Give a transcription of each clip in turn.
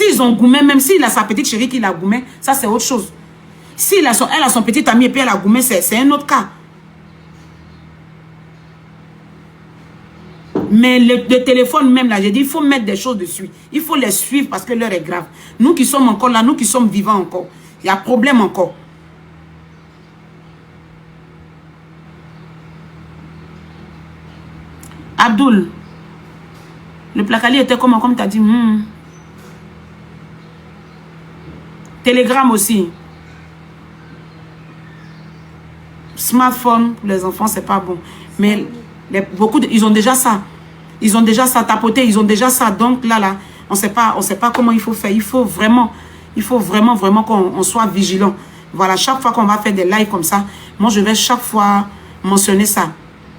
S'ils ont gourmet, même s'il a sa petite chérie qui l'a gourmet, ça c'est autre chose. Si elle a son petit ami et puis elle a gourmet, c'est un autre cas. Mais le téléphone même là, j'ai dit, il faut mettre des choses dessus. Il faut les suivre parce que l'heure est grave. Nous qui sommes encore là, nous qui sommes vivants encore, il y a problème encore. Abdul, le placali était comment, comme tu as dit. Telegram aussi. Smartphone pour les enfants, c'est pas bon. Mais ils ont déjà ça. Ils ont déjà ça tapoté, ils ont déjà ça. Donc là, on sait pas comment il faut faire. Il faut vraiment qu'on soit vigilant. Voilà, chaque fois qu'on va faire des lives comme ça, moi je vais chaque fois mentionner ça.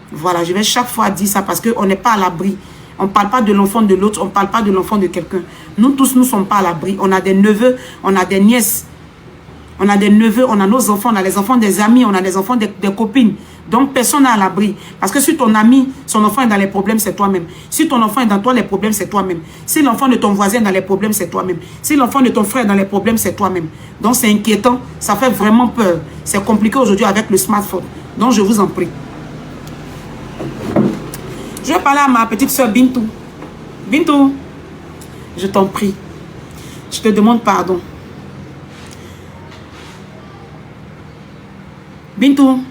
Voilà, je vais chaque fois dire ça parce qu'on n'est pas à l'abri. On ne parle pas de l'enfant de l'autre, on ne parle pas de l'enfant de quelqu'un. Nous tous, nous ne sommes pas à l'abri. On a des neveux, on a des nièces. On a des neveux, on a nos enfants, on a les enfants des amis, on a les enfants des copines. Donc, personne n'est à l'abri. Parce que si ton ami, son enfant est dans les problèmes, c'est toi-même. Si ton enfant est dans toi, les problèmes, c'est toi-même. Si l'enfant de ton voisin est dans les problèmes, c'est toi-même. Si l'enfant de ton frère est dans les problèmes, c'est toi-même. Donc, c'est inquiétant. Ça fait vraiment peur. C'est compliqué aujourd'hui avec le smartphone. Donc, je vous en prie. Je vais parler à ma petite soeur Bintou. Bintou, je t'en prie. Je te demande pardon. Bintou,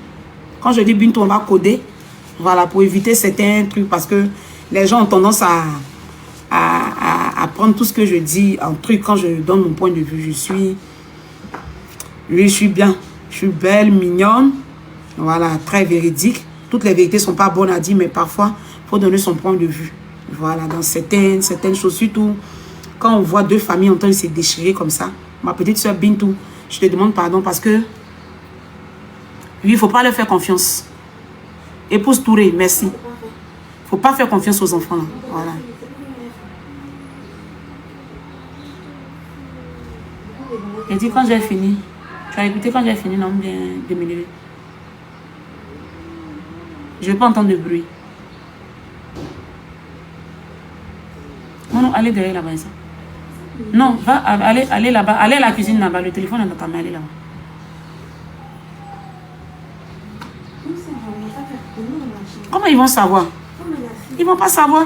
quand je dis Bintou, on va coder. Voilà, pour éviter certains trucs parce que les gens ont tendance à prendre tout ce que je dis en truc quand je donne mon point de vue. Je suis bien. Je suis belle, mignonne. Voilà, très véridique. Toutes les vérités ne sont pas bonnes à dire, mais parfois, il faut donner son point de vue. Voilà, dans certaines choses, surtout quand on voit deux familles en train de se déchirer comme ça. Ma petite soeur Bintou, je te demande pardon parce que lui, il ne faut pas leur faire confiance. Épouse Touré, merci. Il ne faut pas faire confiance aux enfants. Là. Voilà. Et dit quand j'ai fini. Tu as écouté quand j'ai fini, non, bien 2 minutes. Je ne veux pas entendre de bruit. Non, allez derrière là-bas. Non, va, allez là-bas. Allez à la cuisine là-bas. Le téléphone est dans ta main, allez là-bas. Comment ils vont savoir? Ils vont pas savoir.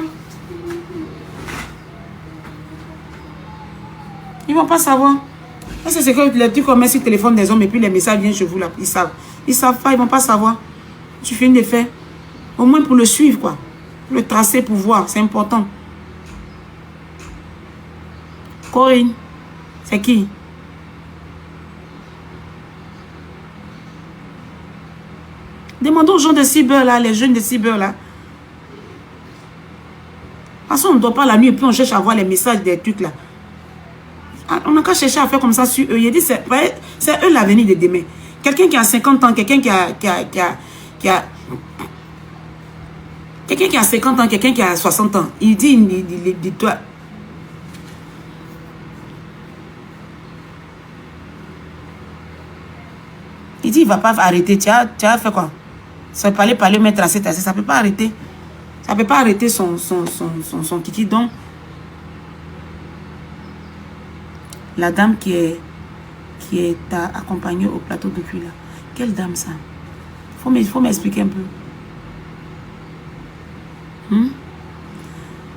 Ils vont pas savoir. C'est que les trucs qu'on met sur le téléphone des hommes et puis les messages viennent chez vous là. Ils savent. Ils savent pas, ils vont pas savoir. Tu finis de faire. Au moins pour le suivre quoi. Pour le tracer, pour voir. C'est important. Corinne. C'est qui? Demandons aux gens de cyber là, les jeunes de cyber là. Parce qu'on ne dort pas la nuit et puis on cherche à voir les messages des trucs là. On n'a qu'à chercher à faire comme ça sur eux. Il dit c'est eux l'avenir de demain. Quelqu'un qui a 50 ans, quelqu'un qui a 50 ans, quelqu'un qui a 60 ans. Il dit toi. Il dit il ne va pas arrêter. Tu as fait quoi? Ça peut parler, mettre assez, ça ne peut pas arrêter. Ça ne peut pas arrêter son kiki. Donc, la dame qui est accompagnée au plateau depuis là. Quelle dame ça? Faut m'expliquer un peu.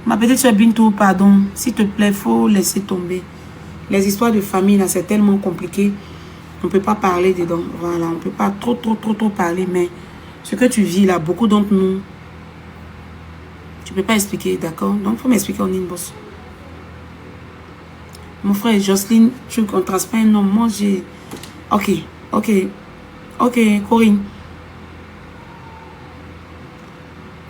Ma petite soeur Bintou, pardon. S'il te plaît, il faut laisser tomber. Les histoires de famille, là, c'est tellement compliqué. On ne peut pas parler dedans. Voilà, on ne peut pas trop parler. Mais ce que tu vis là, beaucoup d'entre nous, tu ne peux pas expliquer, d'accord? Donc, il faut m'expliquer en inbox. Mon frère Jocelyne, tu ne traces pas un nom. Moi, j'ai... Ok, Corinne.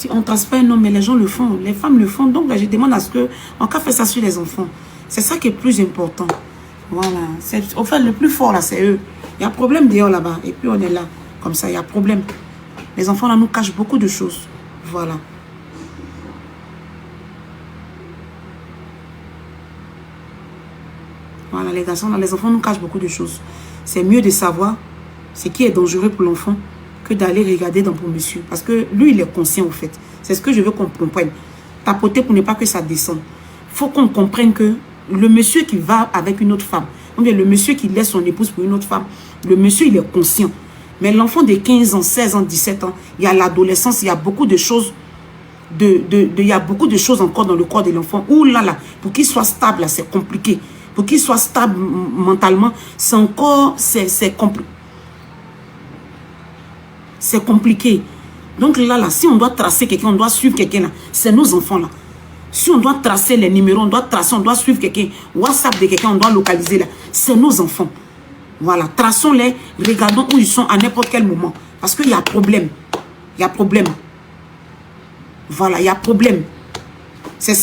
On ne trace pas un nom, mais les gens le font. Les femmes le font. Donc, là, je demande à ce que... On peut faire ça sur les enfants. C'est ça qui est plus important. Voilà. Au fait, le plus fort, là, c'est eux. Il y a problème dehors, là-bas. Et puis, on est là. Comme ça, il y a problème. Les enfants, là, nous cachent beaucoup de choses. Voilà. Voilà, les garçons, les enfants nous cachent beaucoup de choses. C'est mieux de savoir ce qui est dangereux pour l'enfant que d'aller regarder dans pour monsieur. Parce que lui, il est conscient, au fait. C'est ce que je veux qu'on comprenne. Tapoter pour ne pas que ça descende. Il faut qu'on comprenne que le monsieur qui va avec une autre femme, ou bien le monsieur qui laisse son épouse pour une autre femme, le monsieur, il est conscient. Mais l'enfant de 15 ans, 16 ans, 17 ans, il y a l'adolescence, il y a beaucoup de choses, il y a beaucoup de choses encore dans le corps de l'enfant. Ouh là là, pour qu'il soit stable, c'est compliqué. Pour qu'il soit stable mentalement, c'est encore, c'est compliqué. C'est compliqué. Donc là, si on doit tracer quelqu'un, on doit suivre quelqu'un là, c'est nos enfants là. Si on doit tracer les numéros, on doit suivre quelqu'un, WhatsApp de quelqu'un, on doit localiser là, c'est nos enfants. Voilà, traçons-les, regardons où ils sont à n'importe quel moment. Parce qu'il y a problème. Il y a problème. Voilà, il y a problème.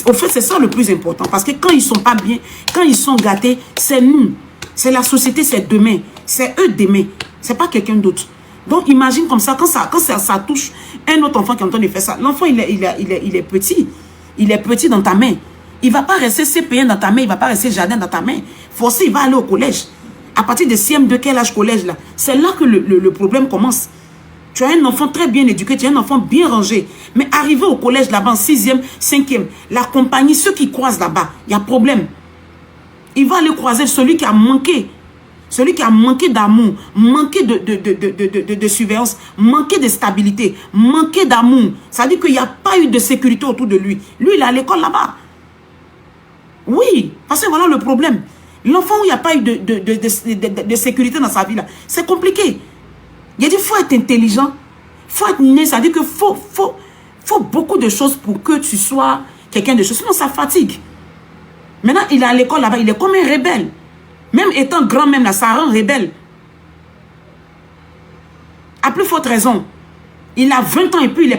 Au fait, c'est ça le plus important. Parce que quand ils ne sont pas bien, quand ils sont gâtés, c'est nous. C'est la société, c'est demain. C'est eux demain. Ce n'est pas quelqu'un d'autre. Donc, imagine comme ça, quand ça touche un autre enfant qui est en train de faire ça. L'enfant, il est petit. Il est petit dans ta main. Il ne va pas rester CP1 dans ta main. Il ne va pas rester jardin dans ta main. Forcé, il va aller au collège. À partir de CM2, quel âge collège là? C'est là que le problème commence. Tu as un enfant très bien éduqué, tu as un enfant bien rangé. Mais arrivé au collège là-bas, en 6e, 5e, la compagnie, ceux qui croisent là-bas, il y a problème. Il va aller croiser celui qui a manqué. Celui qui a manqué d'amour, manqué de surveillance, manqué de stabilité, manqué d'amour. Ça veut dire qu'il n'y a pas eu de sécurité autour de lui. Lui, il est à l'école là-bas. Oui, parce que voilà le problème. L'enfant où il n'y a pas eu de sécurité dans sa vie, là, c'est compliqué. Il a dit, il faut être intelligent. Il faut être né. Ça veut dire qu'il faut beaucoup de choses pour que tu sois quelqu'un de choses. Sinon, ça fatigue. Maintenant, il est à l'école là-bas. Il est comme un rebelle. Même étant grand, même là, ça rend rebelle. À plus forte raison. Il a 20 ans et puis il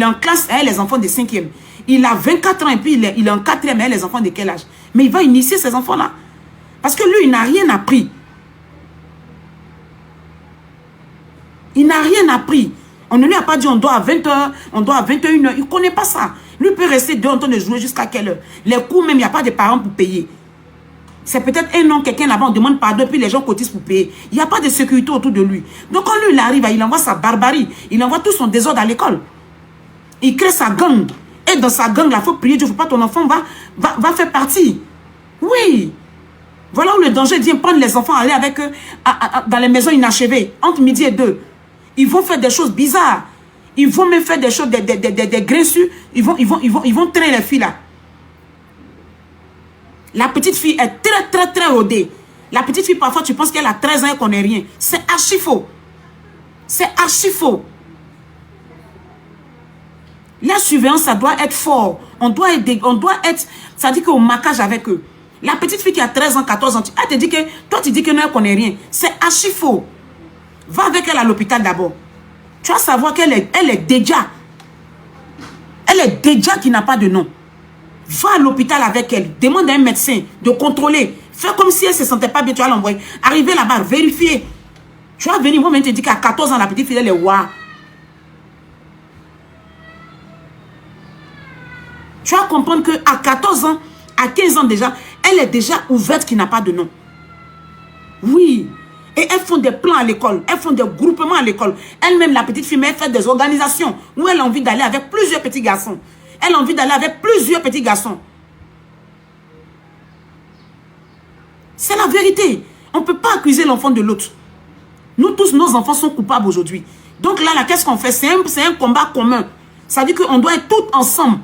est en classe avec les enfants de 5e. Il a 24 ans et puis il est en 4e avec les enfants de quel âge? Mais il va initier ces enfants-là. Parce que lui, il n'a rien appris. Il n'a rien appris. On ne lui a pas dit on doit à 20h, on doit à 21h. Il ne connaît pas ça. Lui peut rester dehors en train de jouer jusqu'à quelle heure? Les cours même, il n'y a pas de parents pour payer. C'est peut-être un an, quelqu'un là-bas, on demande pardon, puis les gens cotisent pour payer. Il n'y a pas de sécurité autour de lui. Donc quand lui, il arrive, il envoie sa barbarie. Il envoie tout son désordre à l'école. Il crée sa gang. Et dans sa gang, là, il faut prier Dieu. Il ne faut pas ton enfant va faire partie. Oui. Voilà où le danger vient prendre les enfants, aller avec eux dans les maisons inachevées, entre midi et 2. Ils vont faire des choses bizarres. Ils vont même faire des choses, des graissus. Ils vont traîner les filles là. La petite fille est très rodée. La petite fille, parfois, tu penses qu'elle a 13 ans et qu'elle connaît rien. C'est archi faux. C'est archi faux. La surveillance, ça doit être fort. On doit être, ça dit qu'au marquage avec eux. La petite fille qui a 13 ans, 14 ans, elle te dit que, toi tu dis que non, elle ne connaît rien. C'est archi faux. Va avec elle à l'hôpital d'abord. Tu vas savoir qu'elle est déjà. Elle est déjà qui n'a pas de nom. Va à l'hôpital avec elle. Demande à un médecin de contrôler. Fais comme si elle ne se sentait pas bien, tu vas l'envoyer. Arriver là-bas, vérifier. Tu vas venir, moi-même te dire qu'à 14 ans, la petite fille, elle est ouah. Tu vas comprendre qu'à 14 ans, à 15 ans déjà, elle est déjà ouverte qui n'a pas de nom. Oui. Et elles font des plans à l'école. Elles font des groupements à l'école. Elle-même, la petite fille, elle fait des organisations où elle a envie d'aller avec plusieurs petits garçons. Elle a envie d'aller avec plusieurs petits garçons. C'est la vérité. On ne peut pas accuser l'enfant de l'autre. Nous tous, nos enfants sont coupables aujourd'hui. Donc là, qu'est-ce qu'on fait? C'est un combat commun. Ça veut dire qu'on doit être tous ensemble.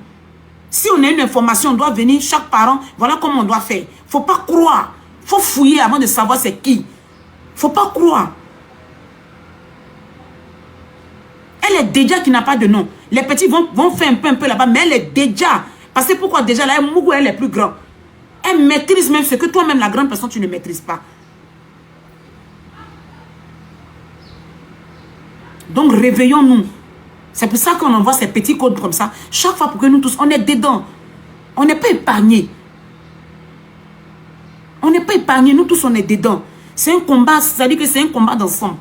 Si on a une information, on doit venir, chaque parent, voilà comment on doit faire. Il ne faut pas croire. Il faut fouiller avant de savoir c'est qui. Il ne faut pas croire. Elle est déjà qui n'a pas de nom. Les petits vont faire un peu là-bas, mais elle est déjà. Parce que pourquoi déjà là, elle est plus grande. Elle maîtrise même ce que toi-même, la grande personne, tu ne maîtrises pas. Donc réveillons-nous. C'est pour ça qu'on envoie ces petits codes comme ça. Chaque fois pour que nous tous, on est dedans. On n'est pas épargnés. On n'est pas épargnés. Nous tous, on est dedans. C'est un combat. C'est-à-dire que c'est un combat d'ensemble.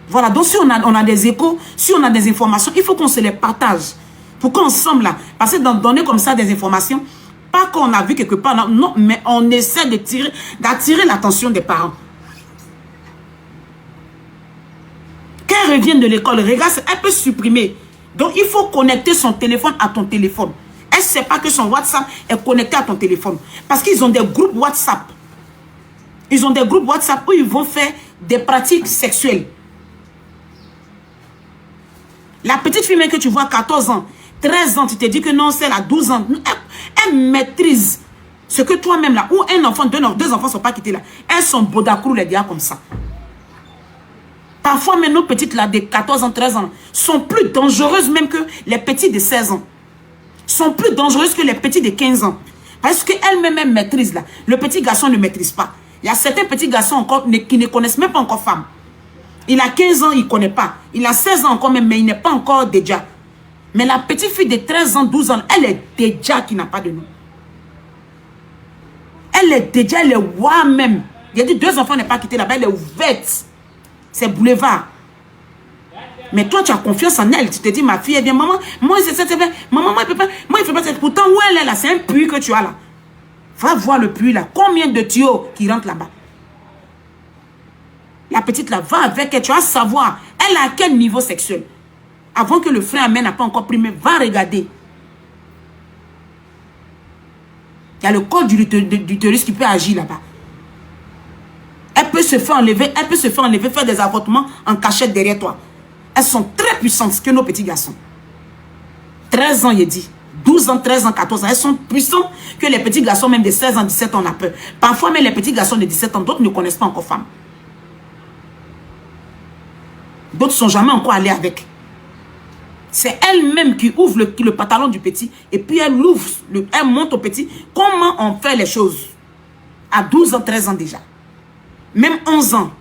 Voilà. Donc si on a des échos, si on a des informations, il faut qu'on se les partage. Pour qu'ensemble, là, parce que donner comme ça des informations, pas qu'on a vu quelque part, non, mais on essaie d'attirer l'attention des parents. Quand elle revient de l'école, regarde, elle peut supprimer. Donc, il faut connecter son téléphone à ton téléphone. Elle ne sait pas que son WhatsApp est connecté à ton téléphone. Parce qu'ils ont des groupes WhatsApp. Ils ont des groupes WhatsApp où ils vont faire des pratiques sexuelles. La petite fille même que tu vois, 14 ans, 13 ans, tu te dis que non, c'est à 12 ans. Elle maîtrise ce que toi-même là, ou un enfant, deux enfants ne sont pas quittés là. Elles sont bodakrou les gars comme ça. Parfois même nos petites là, de 14 ans, 13 ans, sont plus dangereuses même que les petits de 16 ans. Sont plus dangereuses que les petits de 15 ans. Parce qu'elles-mêmes maîtrisent là. Le petit garçon ne maîtrise pas. Il y a certains petits garçons encore qui ne connaissent même pas encore femme. Il a 15 ans, il ne connaît pas. Il a 16 ans encore même, mais il n'est pas encore déjà. Mais la petite fille de 13 ans, 12 ans, elle est déjà qui n'a pas de nom. Elle est déjà, elle est ouah même. Il y a dit 2 enfants n'est pas quitté là-bas, elle est ouverte. C'est boulevard. Mais toi, tu as confiance en elle. Tu te dis, ma fille, eh bien, maman, moi, c'est bien. Maman, moi, il ne fait pas ça. Pourtant, où elle est là, c'est un puits que tu as là. Va voir le puits là. Combien de tuyaux qui rentrent là-bas? La petite là, va avec elle. Tu vas savoir, elle est à quel niveau sexuel. Avant que le frère amène n'a pas encore primé, va regarder. Il y a le col du utérus qui peut agir là-bas. Elle peut se faire enlever, faire des avortements en cachette derrière toi. Elles sont très puissantes que nos petits garçons. 13 ans, il dit. 12 ans, 13 ans, 14 ans. Elles sont puissantes que les petits garçons, même de 16 ans, 17 ans, on a peur. Parfois, même les petits garçons de 17 ans, d'autres ne connaissent pas encore femme. D'autres ne sont jamais encore allés avec. C'est elle-même qui ouvre le pantalon du petit et puis elle ouvre, elle montre au petit comment on fait les choses. À 12 ans, 13 ans déjà. Même 11 ans.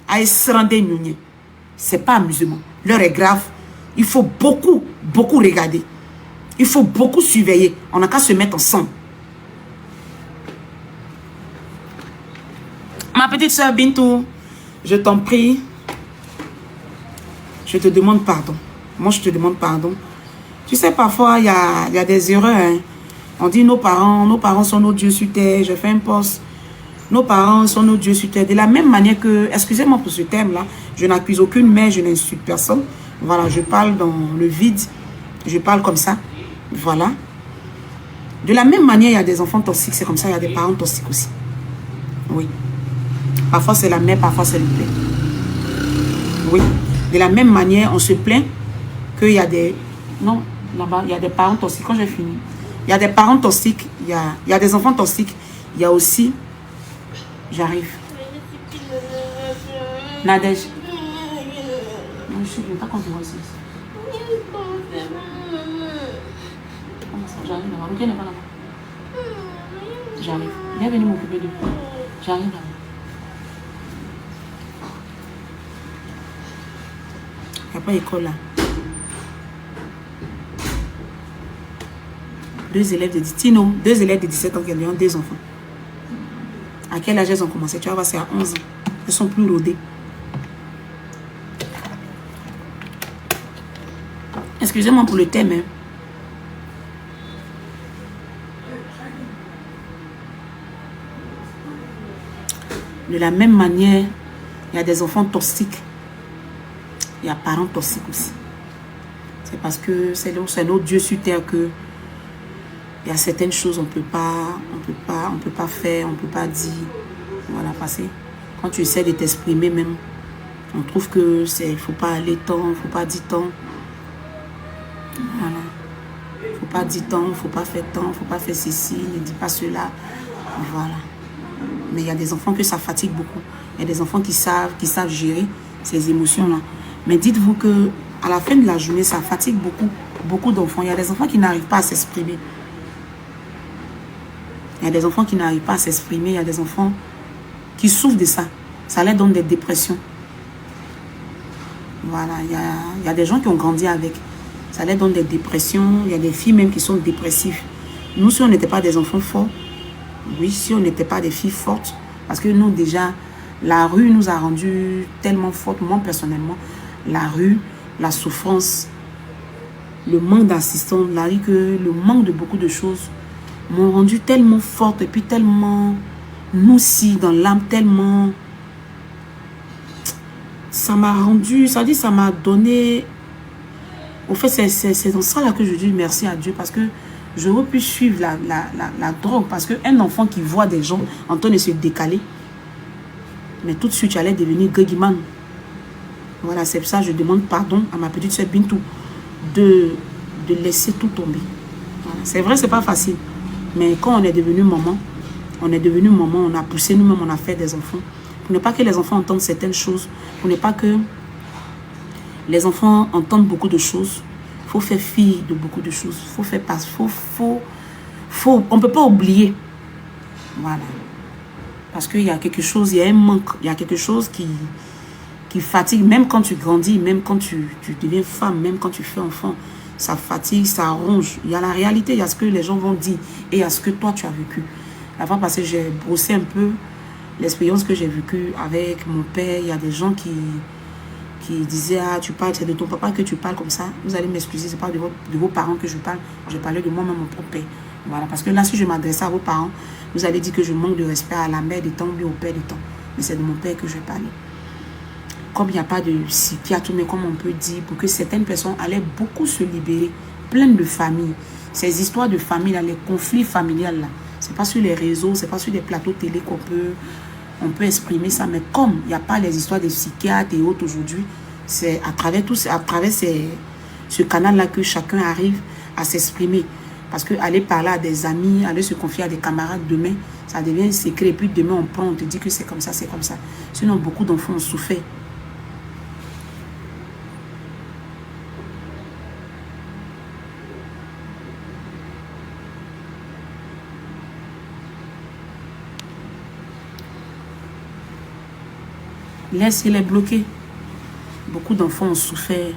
À se rendre mignonné. C'est pas amusement. L'heure est grave. Il faut beaucoup, beaucoup regarder. Il faut beaucoup surveiller. On n'a qu'à se mettre ensemble. Ma petite soeur Bintou, je t'en prie. Je te demande pardon. Moi, je te demande pardon. Tu sais, parfois, il y a des erreurs. Hein. On dit nos parents sont nos dieux sur terre. Je fais un post. Nos parents sont nos dieux sur terre. De la même manière que, excusez-moi pour ce terme-là, je n'accuse aucune mère, je n'insulte personne. Voilà, je parle dans le vide. Je parle comme ça. Voilà. De la même manière, il y a des enfants toxiques, c'est comme ça, il y a des parents toxiques aussi. Oui. Parfois, c'est la mère, parfois, c'est le père. Oui. De la même manière, on se plaint qu'il y a des... Non, là-bas, il y a des parents toxiques. Quand j'ai fini, il y a des parents toxiques, il y a des enfants toxiques. Il y a aussi... J'arrive. Nadège. Non, je suis pas quand tu vois ici. J'arrive là-bas. Rukia n'est pas là-bas. J'arrive. Viens venir m'occuper de lui. J'arrive là-bas. Il n'y a pas d'école là. 2 élèves de 17 ans qui ont 2 enfants. À quel âge elles ont commencé? Tu vas voir, c'est à 11 ans. Elles sont plus rodées. Excusez-moi pour le thème. Hein. De la même manière, il y a des enfants toxiques. Il y a parents toxiques aussi. C'est parce que c'est notre Dieu sur terre que il y a certaines choses on peut pas faire, on peut pas dire. Voilà, passer. Quand tu essaies de t'exprimer même, on trouve que il faut pas aller tant, il faut pas dire tant. Voilà. Il faut pas dire tant, il faut pas faire tant, il faut pas faire ceci, ne dis pas cela. Voilà. Mais il y a des enfants que ça fatigue beaucoup. Il y a des enfants qui savent gérer ces émotions-là. Mais dites-vous que à la fin de la journée, ça fatigue beaucoup d'enfants. Il y a des enfants qui n'arrivent pas à s'exprimer. Il y a des enfants qui n'arrivent pas à s'exprimer. Il y a des enfants qui souffrent de ça. Ça leur donne des dépressions. Voilà. Il y a des gens qui ont grandi avec. Ça leur donne des dépressions. Il y a des filles même qui sont dépressives. Nous, si on n'était pas des enfants forts, oui, si on n'était pas des filles fortes, parce que nous, déjà, la rue nous a rendus tellement fortes. Moi, personnellement, la rue, la souffrance, le manque d'assistance, la rue, que le manque de beaucoup de choses m'ont rendu tellement forte et puis tellement nourcie dans l'âme, tellement... Ça m'a rendu, ça dit, ça m'a donné... Au fait, c'est dans ça là que je dis merci à Dieu parce que j'aurais pu suivre la drogue. Parce qu'un enfant qui voit des gens en train de se décaler, mais tout de suite, tu allais devenir Guéguiman. Voilà, c'est pour ça que je demande pardon à ma petite soeur Bintou de laisser tout tomber. Voilà. C'est vrai, c'est pas facile. Mais quand on est devenu maman, on a poussé nous-mêmes, on a fait des enfants. Pour ne pas que les enfants entendent certaines choses, pour ne pas que les enfants entendent beaucoup de choses, il faut faire fi de beaucoup de choses. Il faut faire passer, on ne peut pas oublier. Voilà. Parce qu'il y a quelque chose, il y a un manque, il y a quelque chose qui fatigue, même quand tu grandis, même quand tu deviens femme, même quand tu fais enfant, ça fatigue, ça ronge. Il y a la réalité, il y a ce que les gens vont dire et il y a ce que toi tu as vécu. La fois passée, j'ai brossé un peu l'expérience que j'ai vécue avec mon père. Il y a des gens qui disaient, ah, tu parles, c'est de ton papa que tu parles comme ça. Vous allez m'excuser, c'est pas de vos parents que je parle. Je parlais de moi-même, mon propre père. Voilà, parce que là, si je m'adressais à vos parents, vous allez dire que je manque de respect à la mère des temps ou au père des temps. Mais c'est de mon père que je parlais. Comme il n'y a pas de psychiatre, mais comme on peut dire, pour que certaines personnes allaient beaucoup se libérer, plein de familles. Ces histoires de famille, là, les conflits familiales, là, c'est pas sur les réseaux, c'est pas sur des plateaux télé on peut exprimer ça. Mais comme il n'y a pas les histoires des psychiatres et autres aujourd'hui, c'est à travers ce canal-là que chacun arrive à s'exprimer. Parce que aller parler à des amis, aller se confier à des camarades demain, ça devient secret. Et puis demain, on te dit que c'est comme ça, c'est comme ça. Sinon, beaucoup d'enfants ont souffert. Laisse-les bloquer. Beaucoup d'enfants ont souffert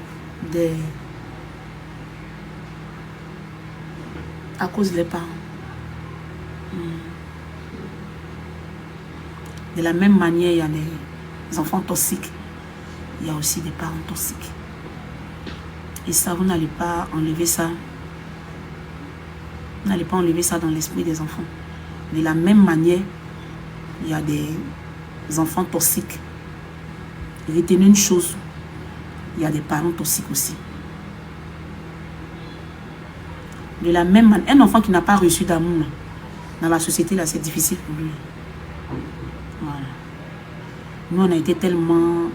à cause des parents. De la même manière, il y a les enfants toxiques. Il y a aussi des parents toxiques. Et ça, vous n'allez pas enlever ça. Vous n'allez pas enlever ça dans l'esprit des enfants. De la même manière, il y a des enfants toxiques. Retenez une chose, il y a des parents toxiques aussi. De la même manière, un enfant qui n'a pas reçu d'amour dans la société, là, c'est difficile pour lui. Voilà. Nous, on a été tellement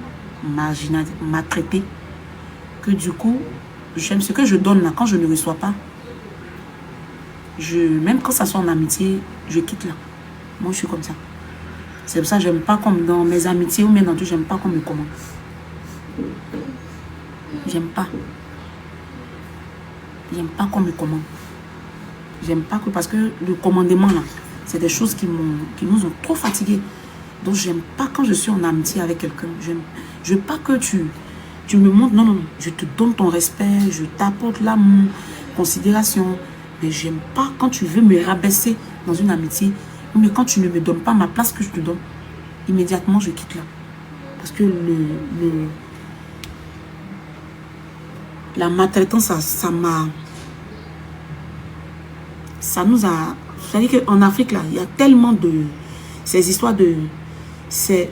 maltraités que du coup, j'aime ce que je donne là. Quand je ne reçois pas, même quand ça soit en amitié, je quitte là. Moi, je suis comme ça. C'est pour ça que j'aime pas comme dans mes amitiés ou même dans tout, j'aime pas qu'on me commande. J'aime pas. J'aime pas qu'on me commande. J'aime pas que, parce que le commandement là, c'est des choses qui nous ont trop fatigués. Donc j'aime pas quand je suis en amitié avec quelqu'un. Je veux pas que tu me montres, non, je te donne ton respect, je t'apporte l'amour, considération. Mais j'aime pas quand tu veux me rabaisser dans une amitié. Mais quand tu ne me donnes pas ma place que je te donne, immédiatement je quitte là. Parce que la maltraitance, ça nous a... C'est-à-dire qu'en Afrique, là, il y a tellement de... Ces histoires de... Ces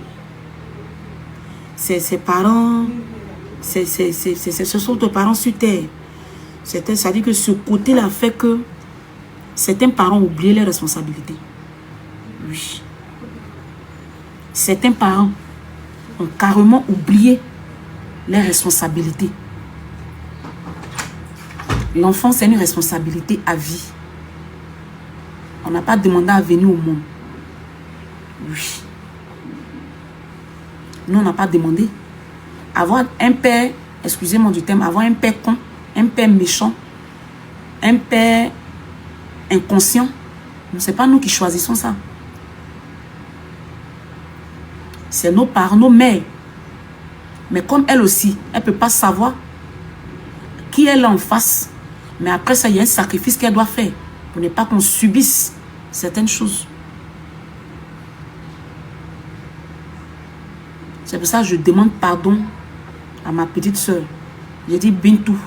parents... Ce sont de parents sur terre. C'est-à-dire que ce côté-là fait que certains parents oublient leurs responsabilités. Oui. Certains parents ont carrément oublié leurs responsabilités. L'enfant, c'est une responsabilité à vie. On n'a pas demandé à venir au monde. Oui. Nous, on n'a pas demandé. Avoir un père, excusez-moi du terme, avoir un père con, un père méchant, un père inconscient, ce n'est pas nous qui choisissons ça. C'est nos parents, nos mères. Mais comme elle aussi, elle ne peut pas savoir qui elle est en face. Mais après ça, il y a un sacrifice qu'elle doit faire pour ne pas qu'on subisse certaines choses. C'est pour ça que je demande pardon à ma petite soeur. J'ai dit Bintou,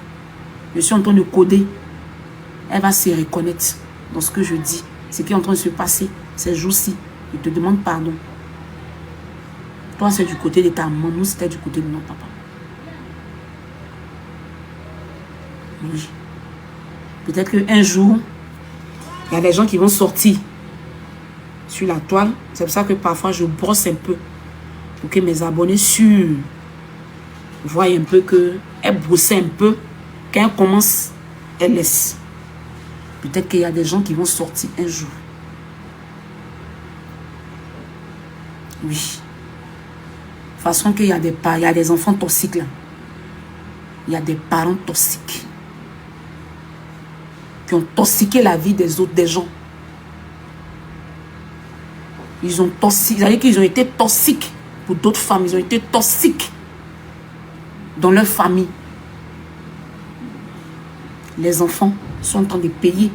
je suis en train de coder. Elle va se reconnaître dans ce que je dis. Ce qui est en train de se passer ces jours-ci. Je te demande pardon. Toi, c'est du côté de ta maman. Nous, c'était du côté de notre papa. Oui. Peut-être qu'un jour, Il y a des gens qui vont sortir sur la toile. C'est pour ça que parfois je brosse un peu. Pour que mes abonnés voient un peu que elle brosse un peu. Quand elle commence, elle laisse. Peut-être qu'il y a des gens qui vont sortir un jour. Oui. De façon qu'il y a des enfants toxiques là. Il y a des parents toxiques. Qui ont toxiqué la vie des autres, des gens. Ils ont toxiqué. C'est-à-dire qu'ils ont été toxiques pour d'autres femmes. Ils ont été toxiques dans leur famille. Les enfants sont en train de payer.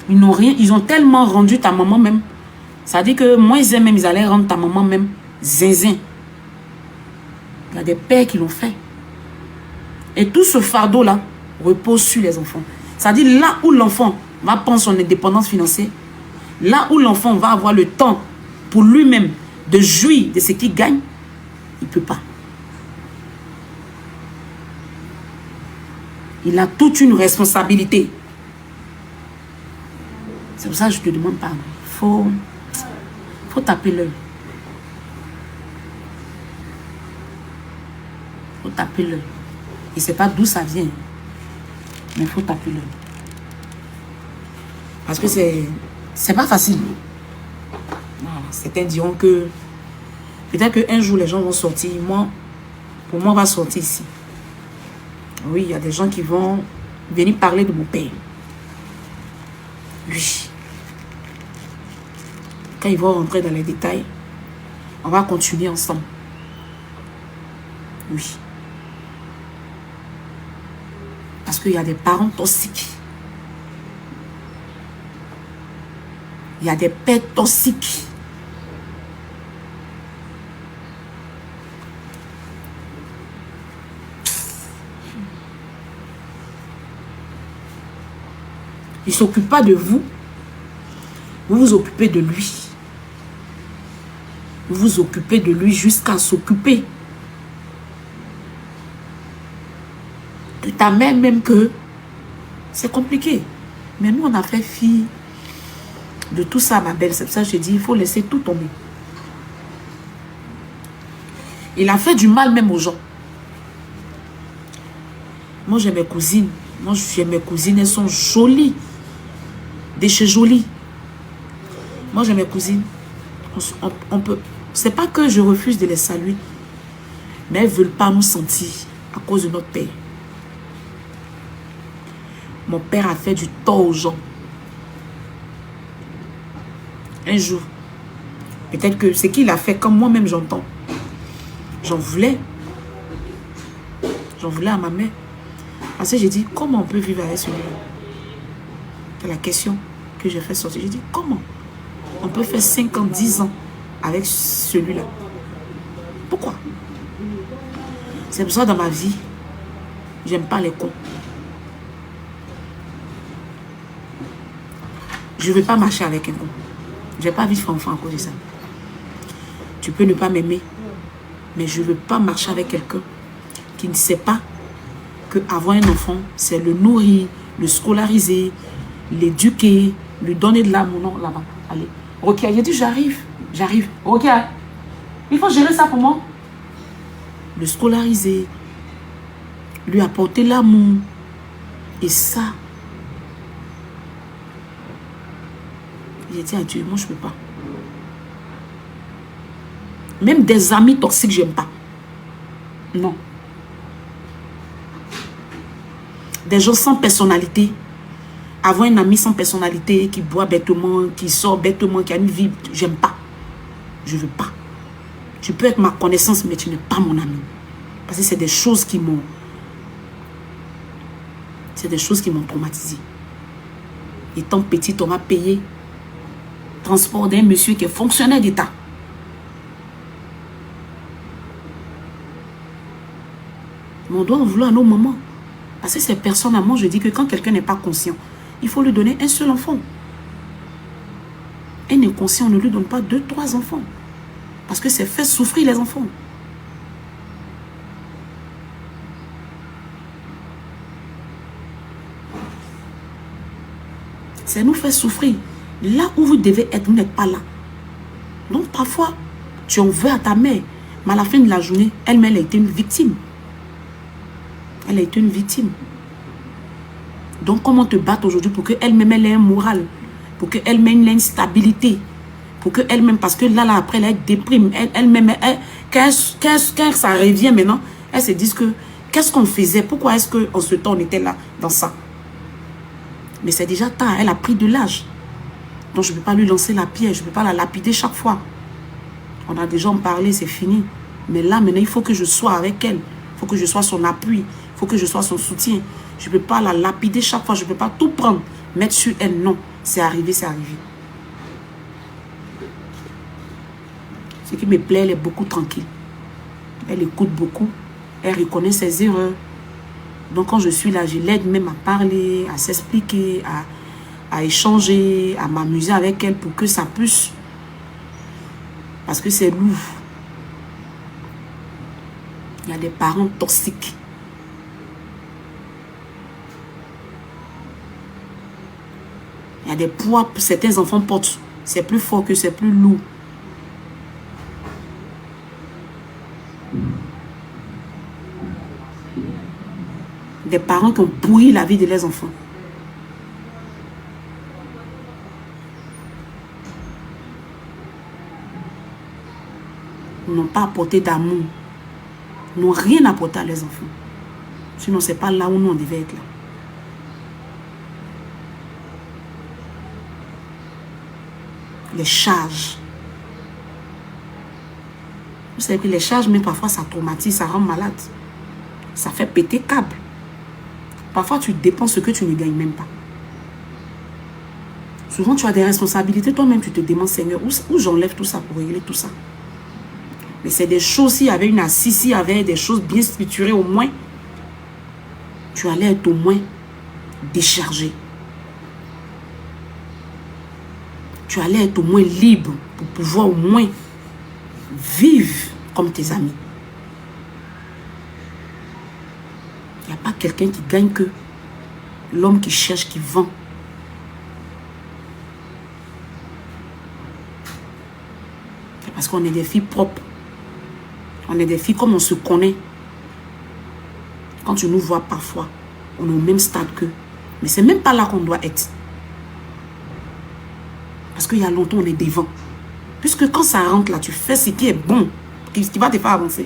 Ils n'ont rien. Ils ont tellement rendu ta maman même. Ça veut dire que moi, ils allaient rendre ta maman même zinzin. Il y a des pères qui l'ont fait. Et tout ce fardeau-là repose sur les enfants. Ça veut dire là où l'enfant va prendre son indépendance financière, là où l'enfant va avoir le temps pour lui-même de jouir de ce qu'il gagne, il ne peut pas. Il a toute une responsabilité. C'est pour ça que je te demande pardon. Faut taper l'œil. Faut taper l'œil. Je ne sais pas d'où ça vient. Mais il faut taper l'œil. Parce que c'est pas facile. Voilà. Certains diront que peut-être qu'un jour les gens vont sortir. Pour moi, on va sortir ici. Oui, il y a des gens qui vont venir parler de mon père. Oui. Quand ils vont rentrer dans les détails, on va continuer ensemble. Oui. Parce qu'il y a des parents toxiques. Il y a des pères toxiques. Il ne s'occupe pas de vous. Vous vous occupez de lui. Vous vous occupez de lui jusqu'à s'occuper de ta mère même que c'est compliqué. Mais nous, on a fait fi de tout ça, ma belle. C'est pour ça que je dis, il faut laisser tout tomber. Il a fait du mal même aux gens. Moi, j'ai mes cousines. Moi, j'ai mes cousines, elles sont jolies. Des chez jolies. Moi, j'ai mes cousines. On peut... C'est pas que je refuse de les saluer. Mais elles ne veulent pas nous sentir à cause de notre père. Mon père a fait du tort aux gens. Un jour. Peut-être que ce qu'il a fait, comme moi-même j'entends. J'en voulais. J'en voulais à ma mère. Parce que j'ai dit, comment on peut vivre avec celui-là? C'est la question que j'ai fait sortir. J'ai dit, comment on peut faire 5 ans, 10 ans avec celui-là? Pourquoi? C'est pour ça dans ma vie, j'aime pas les cons. Je ne vais pas marcher avec un con. Je ne vais pas vivre enfant à cause de ça. Tu peux ne pas m'aimer, mais je ne veux pas marcher avec quelqu'un qui ne sait pas qu'avoir un enfant, c'est le nourrir, le scolariser, l'éduquer, lui donner de l'amour. Non, là-bas. Allez. Rokia, il a dit j'arrive. J'arrive. Rokia, il faut gérer ça pour moi. Le scolariser, lui apporter l'amour. Et ça, j'ai dit à Dieu, moi je ne peux pas. Même des amis toxiques, je n'aime pas. Non. Des gens sans personnalité. Avoir un ami sans personnalité, qui boit bêtement, qui sort bêtement, qui a une vie, j'aime pas. Je veux pas. Tu peux être ma connaissance, mais tu n'es pas mon ami. Parce que c'est des choses qui m'ont... C'est des choses qui m'ont traumatisé. Étant petite, on m'a payé transport d'un monsieur qui est fonctionnaire d'État. Mais on doit en vouloir à nos mamans. Parce que ces personnes, à moi, je dis que quand quelqu'un n'est pas conscient, il faut lui donner un seul enfant. Un inconscient, on ne lui donne pas 2, 3 enfants. Parce que c'est faire souffrir les enfants. C'est nous faire souffrir. Là où vous devez être, vous n'êtes pas là. Donc parfois, tu en veux à ta mère, mais à la fin de la journée, elle-même, elle a été une victime. Elle a été une victime. Donc comment te battre aujourd'hui pour qu'elle-même, elle ait un moral, pour qu'elle-même, elle ait une stabilité, pour qu'elle-même, parce que là, après, elle déprime, elle-même, quand ça revient maintenant, elle se dit que, qu'est-ce qu'on faisait? Pourquoi est-ce qu'en ce temps, on était là, dans ça? Mais c'est déjà tard, elle a pris de l'âge. Donc, je ne peux pas lui lancer la pierre, je ne peux pas la lapider chaque fois. On a déjà en parlé, c'est fini. Mais là, maintenant, il faut que je sois avec elle. Il faut que je sois son appui. Il faut que je sois son soutien. Je ne peux pas la lapider chaque fois. Je ne peux pas tout prendre, mettre sur elle. Non, c'est arrivé, c'est arrivé. Ce qui me plaît, elle est beaucoup tranquille. Elle écoute beaucoup. Elle reconnaît ses erreurs. Donc, quand je suis là, je l'aide même à parler, à s'expliquer, à échanger, à m'amuser avec elle pour que ça puisse. Parce que c'est lourd. Il y a des parents toxiques. Il y a des poids que certains enfants portent. C'est plus fort que c'est plus lourd. Des parents qui ont pourri la vie de leurs enfants. Ils n'ont pas apporté d'amour. Ils n'ont rien apporté à leurs enfants. Sinon, ce n'est pas là où nous on devait être là. Les charges. Vous savez que les charges, mais parfois, ça traumatise, ça rend malade. Ça fait péter câble. Parfois, tu dépenses ce que tu ne gagnes même pas. Souvent, tu as des responsabilités. Toi-même, tu te demandes, Seigneur, où j'enlève tout ça pour régler tout ça? Mais c'est des choses, s'il y avait une assise, s'il y avait des choses bien structurées au moins, tu allais être au moins déchargé. Tu allais être au moins libre pour pouvoir au moins vivre comme tes amis. Il n'y a pas quelqu'un qui gagne que l'homme qui cherche, qui vend. C'est parce qu'on est des filles propres. On est des filles comme on se connaît. Quand tu nous vois parfois, on est au même stade qu'eux. Mais c'est même pas là qu'on doit être. Parce qu'il y a longtemps, on est devant. Puisque quand ça rentre là, tu fais ce qui est bon, qui va te faire avancer.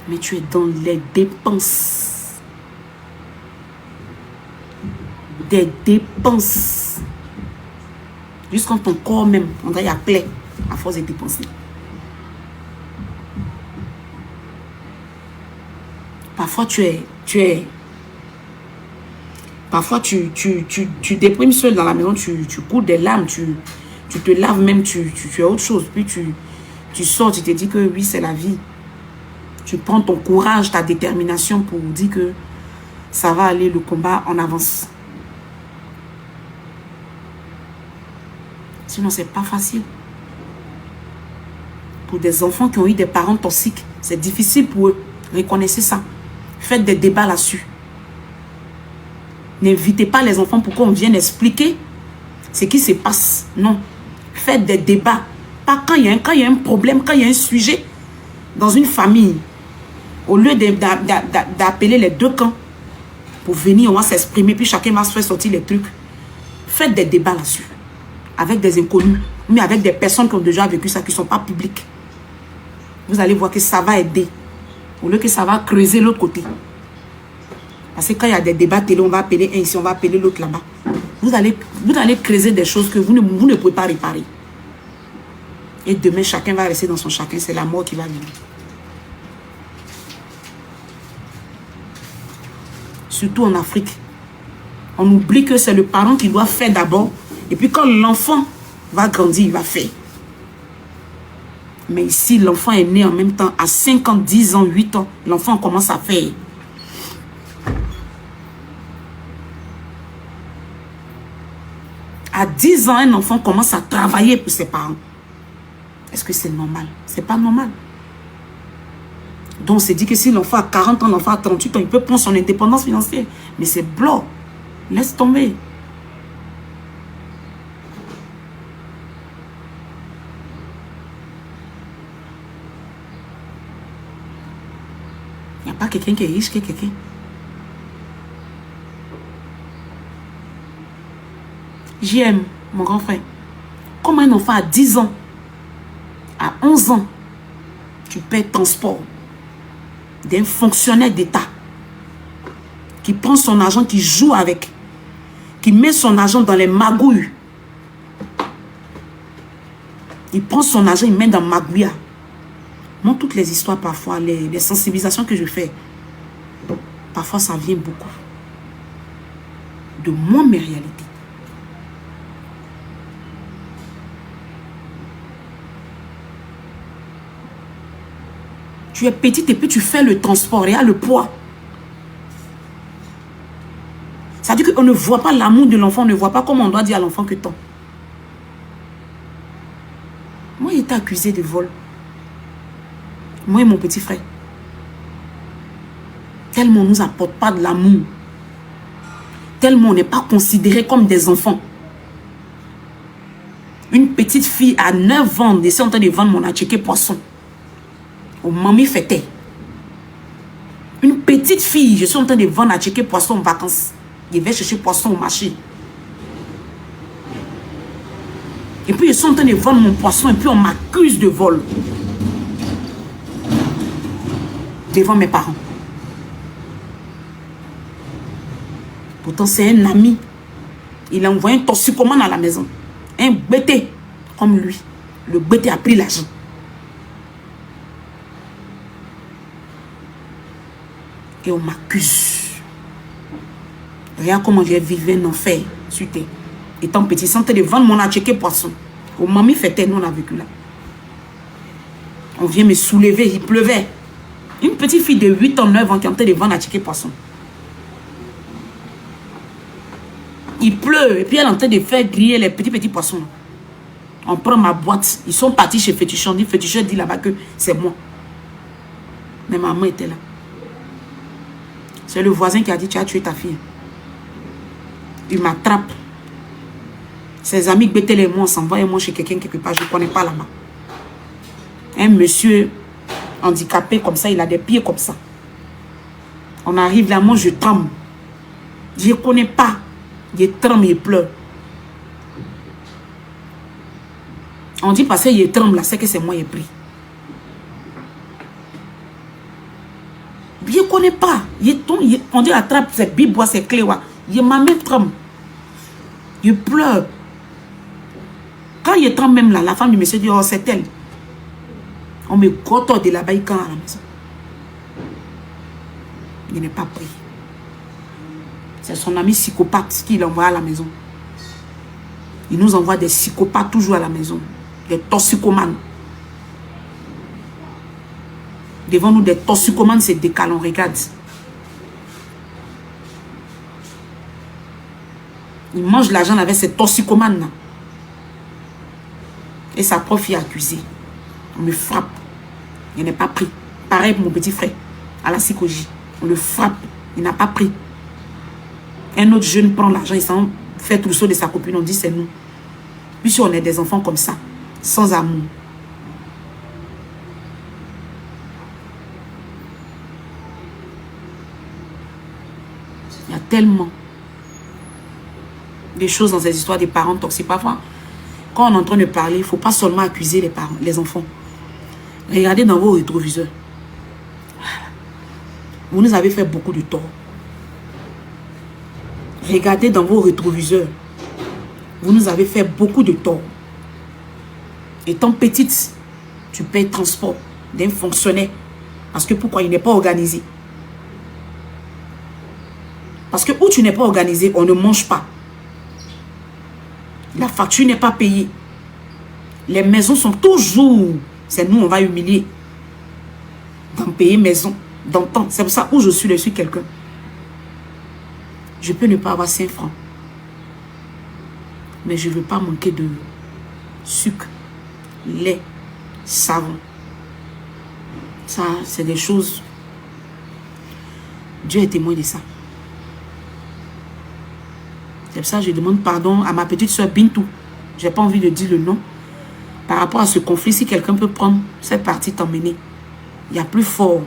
Mais tu es dans les dépenses. Des dépenses. Jusqu'en ton corps même, on dirait qu'il y a plaie à force de dépenser. Parfois, parfois, tu déprimes seul dans la maison, tu coules des larmes, tu te laves même, tu fais autre chose. Puis tu sors, tu te dis que oui, c'est la vie. Tu prends ton courage, ta détermination pour dire que ça va aller, le combat en avance. Sinon, c'est pas facile. Pour des enfants qui ont eu des parents toxiques, c'est difficile pour eux. Reconnaissez ça. Faites des débats là-dessus. N'invitez pas les enfants pour qu'on vienne expliquer ce qui se passe. Non. Faites des débats. Pas quand il y a un problème, quand il y a un sujet dans une famille. Au lieu d'appeler les deux camps pour venir, on va s'exprimer, puis chacun va se faire sortir les trucs. Faites des débats là-dessus. Avec des inconnus, mais avec des personnes qui ont déjà vécu ça, qui ne sont pas publiques. Vous allez voir que ça va aider. Au lieu que ça va creuser l'autre côté. Parce que quand il y a des débats télé, on va appeler un ici, on va appeler l'autre là-bas. Vous allez creuser des choses que vous ne pouvez pas réparer. Et demain, chacun va rester dans son chacun. C'est la mort qui va venir. Surtout en Afrique. On oublie que c'est le parent qui doit faire d'abord. Et puis quand l'enfant va grandir, il va faire. Mais ici, l'enfant est né en même temps. À 5 ans, 10 ans, 8 ans, l'enfant commence à faire. À 10 ans, un enfant commence à travailler pour ses parents. Est-ce que c'est normal? C'est pas normal. Donc, c'est dit que si l'enfant a 40 ans, l'enfant a 38 ans, il peut prendre son indépendance financière. Mais c'est blanc. Laisse tomber. quelqu'un qui est riche que quelqu'un. J'aime, mon grand frère. Comme un enfant à 10 ans, à 11 ans, tu paies transport d'un fonctionnaire d'État qui prend son argent, qui joue avec, qui met son argent dans les magouilles. Il prend son argent, il met dans magouilla. Moi, toutes les histoires, parfois, les sensibilisations que je fais, parfois, ça vient beaucoup de moi, mes réalités. Tu es petite et puis tu fais le transport. Regarde le poids. Ça veut dire qu'on ne voit pas l'amour de l'enfant. On ne voit pas comment on doit dire à l'enfant que tant. Moi, il était accusé de vol. Moi et mon petit frère. Tellement on ne nous apporte pas de l'amour. Tellement on n'est pas considérés comme des enfants. Une petite fille à 9 ans, elle est en train de vendre mon attiqué poisson. Au mamie fêtait. Une petite fille, je suis en train de vendre attiqué poisson en vacances. Je vais chercher poisson au marché. Et puis je suis en train de vendre mon poisson et puis on m'accuse de vol. Devant mes parents. Pourtant c'est un ami. Il a envoyé un toxicomane à la maison. Un bêté comme lui. Le bêté a pris l'argent. Et on m'accuse. Regarde comment j'ai vécu un enfer. Suite. Étant petit, sans de vendre mon attiqué poisson. Au mamie fêtait, nous on a vécu là. On vient me soulever, il pleuvait. Une petite fille de 8 ans, 9 ans qui est en train de vendre attiqué poisson. Il pleut et puis elle est en train de faire griller les petits poissons. On prend ma boîte. Ils sont partis chez Fétichon. Fétichon dit là-bas que c'est moi. Mais maman était là. C'est le voisin qui a dit tu as tué ta fille. Il m'attrape. Ses amis Bétel et moi, on s'envoie et moi chez quelqu'un quelque part. Je ne connais pas là-bas. Un monsieur handicapé comme ça, il a des pieds comme ça. On arrive là, moi je tremble. Je ne connais pas. Je tremble, je pleure. On dit parce que je tremble là, c'est que c'est moi qui ai pris. Je ne connais pas. On dit attrape, c'est bibois, c'est clé. Je ma main tremble. Je pleure. Quand je tremble même là, la femme du monsieur dit, oh c'est elle. On me gotte de là-bas quand à la maison. Je n'ai pas pris. C'est son ami psychopathe qui l'envoie à la maison. Il nous envoie des psychopathes toujours à la maison. Des toxicomanes. Devant nous, des toxicomanes, c'est décalant. Regarde. Il mange l'argent avec ces toxicomanes là. Et sa prof est accusée. On me frappe. Il n'a pas pris. Pareil pour mon petit frère. À la psychologie. On le frappe. Il n'a pas pris. Un autre jeune prend l'argent. Il s'en fait trousseau de sa copine. On dit c'est nous. Puis si on est des enfants comme ça. Sans amour. Il y a tellement des choses dans ces histoires des parents toxiques. Parfois, quand on est en train de parler, il ne faut pas seulement accuser les parents, les enfants. Regardez dans vos rétroviseurs. Vous nous avez fait beaucoup de tort. Regardez dans vos rétroviseurs. Vous nous avez fait beaucoup de tort. Étant petite, tu payes transport d'un fonctionnaire. Parce que pourquoi il n'est pas organisé? Parce que où tu n'es pas organisé, on ne mange pas. La facture n'est pas payée. Les maisons sont toujours... C'est nous, on va humilier. D'en payer maison, d'entendre. C'est pour ça où je suis quelqu'un. Je peux ne pas avoir 5 francs. Mais je ne veux pas manquer de sucre, lait, savon. Ça, c'est des choses... Dieu est témoin de ça. C'est pour ça que je demande pardon à ma petite soeur Bintou. Je n'ai pas envie de dire le nom. Par rapport à ce conflit, si quelqu'un peut prendre cette partie, t'emmener. Il y a plus fort.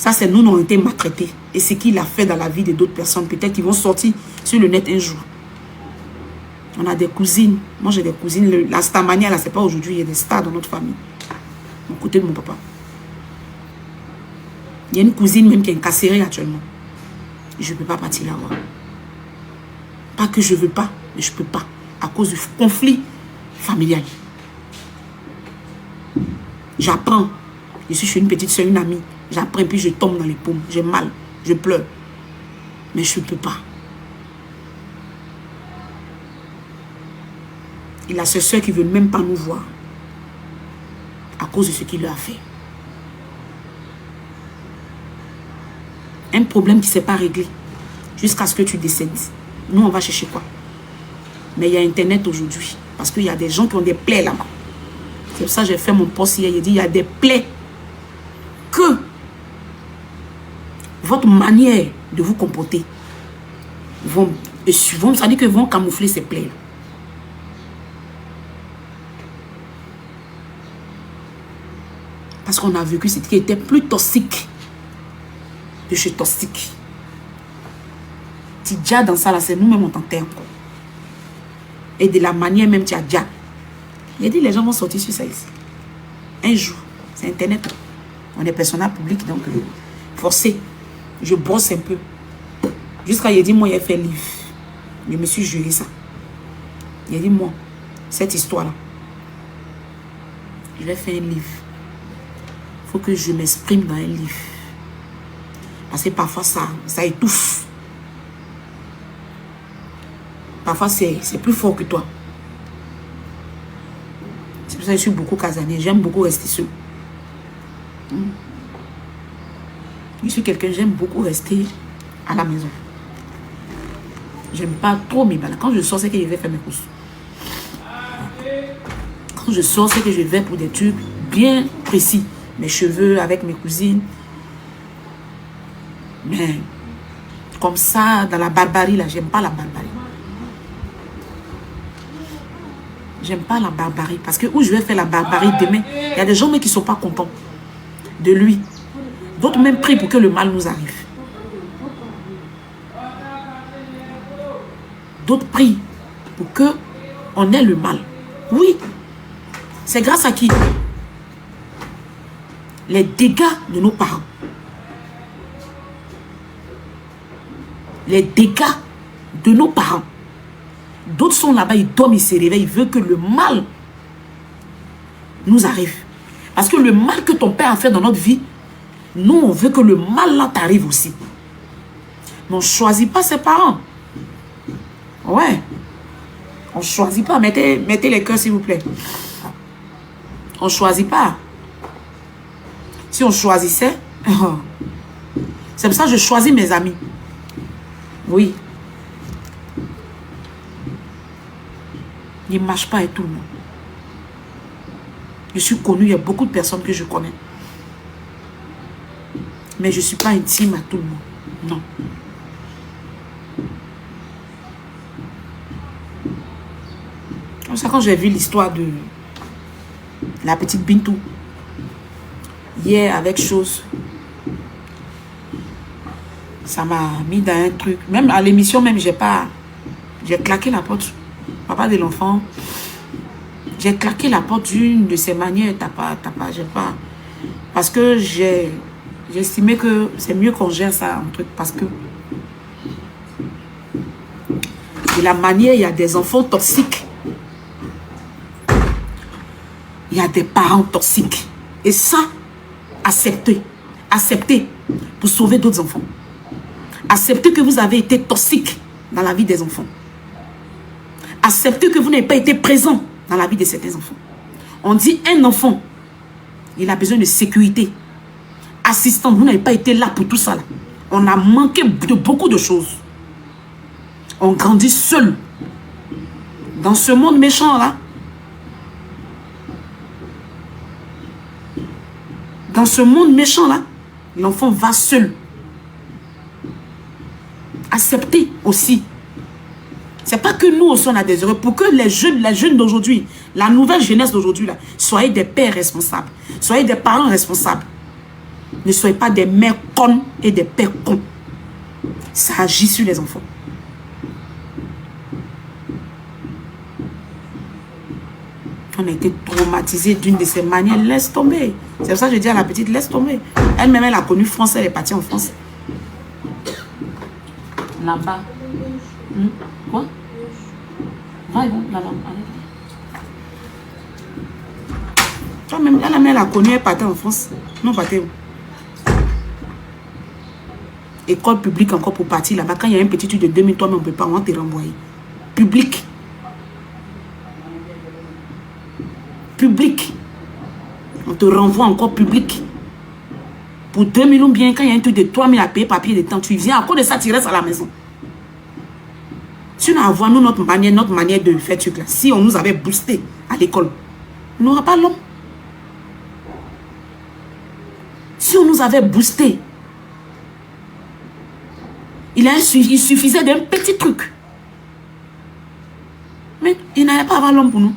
Ça, c'est nous, on a été maltraités. Et ce qu'il a fait dans la vie de d'autres personnes, peut-être qu'ils vont sortir sur le net un jour. On a des cousines. Moi, j'ai des cousines. La starmania, là, c'est pas aujourd'hui. Il y a des stars dans notre famille. Au côté de mon papa. Il y a une cousine même qui est incarcérée actuellement. Je ne peux pas partir la voir. Pas que je ne veux pas, mais je ne peux pas. À cause du conflit familial. J'apprends. Je suis chez une petite soeur, une amie. J'apprends, puis je tombe dans les paumes. J'ai mal. Je pleure. Mais je ne peux pas. Il a ses soeurs qui ne veulent même pas nous voir. À cause de ce qu'il leur a fait. Un problème qui ne s'est pas réglé. Jusqu'à ce que tu décèdes. Nous, on va chercher quoi? Mais il y a Internet aujourd'hui. Parce qu'il y a des gens qui ont des plaies là-bas. C'est pour ça que j'ai fait mon post hier. Il dit, il y a des plaies que votre manière de vous comporter ça dit que vont camoufler ces plaies. Parce qu'on a vécu ce qui était plus toxique de chez toxique. Tidja dans ça là, c'est nous-mêmes on t'enterre encore. Et de la manière même Tidja. Il a dit les gens vont sortir sur ça ici. Un jour, c'est Internet. On est personnel public, donc forcé. Je brosse un peu. Jusqu'à il a dit moi, il a fait livre. Je me suis juré ça. Il a dit moi, cette histoire-là, je vais faire un livre. Il faut que je m'exprime dans un livre. Parce que parfois ça étouffe. Parfois c'est plus fort que toi. C'est pour ça que je suis beaucoup casanier. J'aime beaucoup rester seul. Je suis quelqu'un, j'aime beaucoup rester à la maison. J'aime pas trop mes balades. Quand je sors, c'est que je vais faire mes courses. Quand je sors, c'est que je vais pour des trucs bien précis. Mes cheveux avec mes cousines. Mais comme ça, dans la barbarie, là, j'aime pas la barbarie. J'aime pas la barbarie. Parce que où je vais faire la barbarie demain, il y a des gens qui ne sont pas contents de lui. D'autres même prient pour que le mal nous arrive. D'autres prient pour que on ait le mal. Oui. C'est grâce à qui? Les dégâts de nos parents. Les dégâts de nos parents. D'autres sont là-bas, ils dorment, ils se réveillent, ils veulent que le mal nous arrive. Parce que le mal que ton père a fait dans notre vie, nous, on veut que le mal là t'arrive aussi. Mais on ne choisit pas ses parents. Ouais. On ne choisit pas. Mettez les cœurs, s'il vous plaît. On ne choisit pas. Si on choisissait, c'est pour ça que je choisis mes amis. Oui. Il ne marche pas avec tout le monde. Je suis connue, il y a beaucoup de personnes que je connais. Mais je ne suis pas intime à tout le monde. Non. Comme ça, quand j'ai vu l'histoire de la petite Bintou, hier avec chose, ça m'a mis dans un truc. Même à l'émission, même, j'ai claqué la porte. Papa de l'enfant, j'ai claqué la porte d'une de ces manières. J'ai pas. Parce que j'ai estimé que c'est mieux qu'on gère ça un truc. Parce que de la manière, il y a des enfants toxiques. Il y a des parents toxiques. Et ça, acceptez. Acceptez pour sauver d'autres enfants. Acceptez que vous avez été toxique dans la vie des enfants. Acceptez que vous n'avez pas été présent dans la vie de certains enfants. On dit un enfant, il a besoin de sécurité. Assistant, vous n'avez pas été là pour tout ça. Là. On a manqué de beaucoup de choses. On grandit seul. Dans ce monde méchant là. Dans ce monde méchant là, l'enfant va seul. Acceptez aussi. C'est pas que nous aussi on a des erreurs. Pour que les jeunes d'aujourd'hui, la nouvelle jeunesse d'aujourd'hui, soyez des pères responsables. Soyez des parents responsables. Ne soyez pas des mères connes et des pères cons. Ça agit sur les enfants. On a été traumatisés d'une de ces manières. Laisse tomber. C'est pour ça que je dis à la petite, laisse tomber. Elle-même, elle a connu France, elle est partie en France. Là-bas. Quoi? Va, là-bas. Toi-même, elle a connu, elle partait en France. Non, partait où? École publique encore pour partir là-bas. Quand il y a un petit truc de 2000, toi-même, on ne peut pas, on va te renvoyer. Public. Public. On te renvoie encore public. Pour 2 millions bien, quand il y a un truc de 3000 à payer papier de temps, tu viens. À cause de ça, tu restes à la maison. Si on a nous notre manière de faire truc là, si on nous avait boosté à l'école, on n'aura pas l'homme. Si on nous avait boosté, il suffisait d'un petit truc. Mais il n'allait pas avoir l'homme pour nous.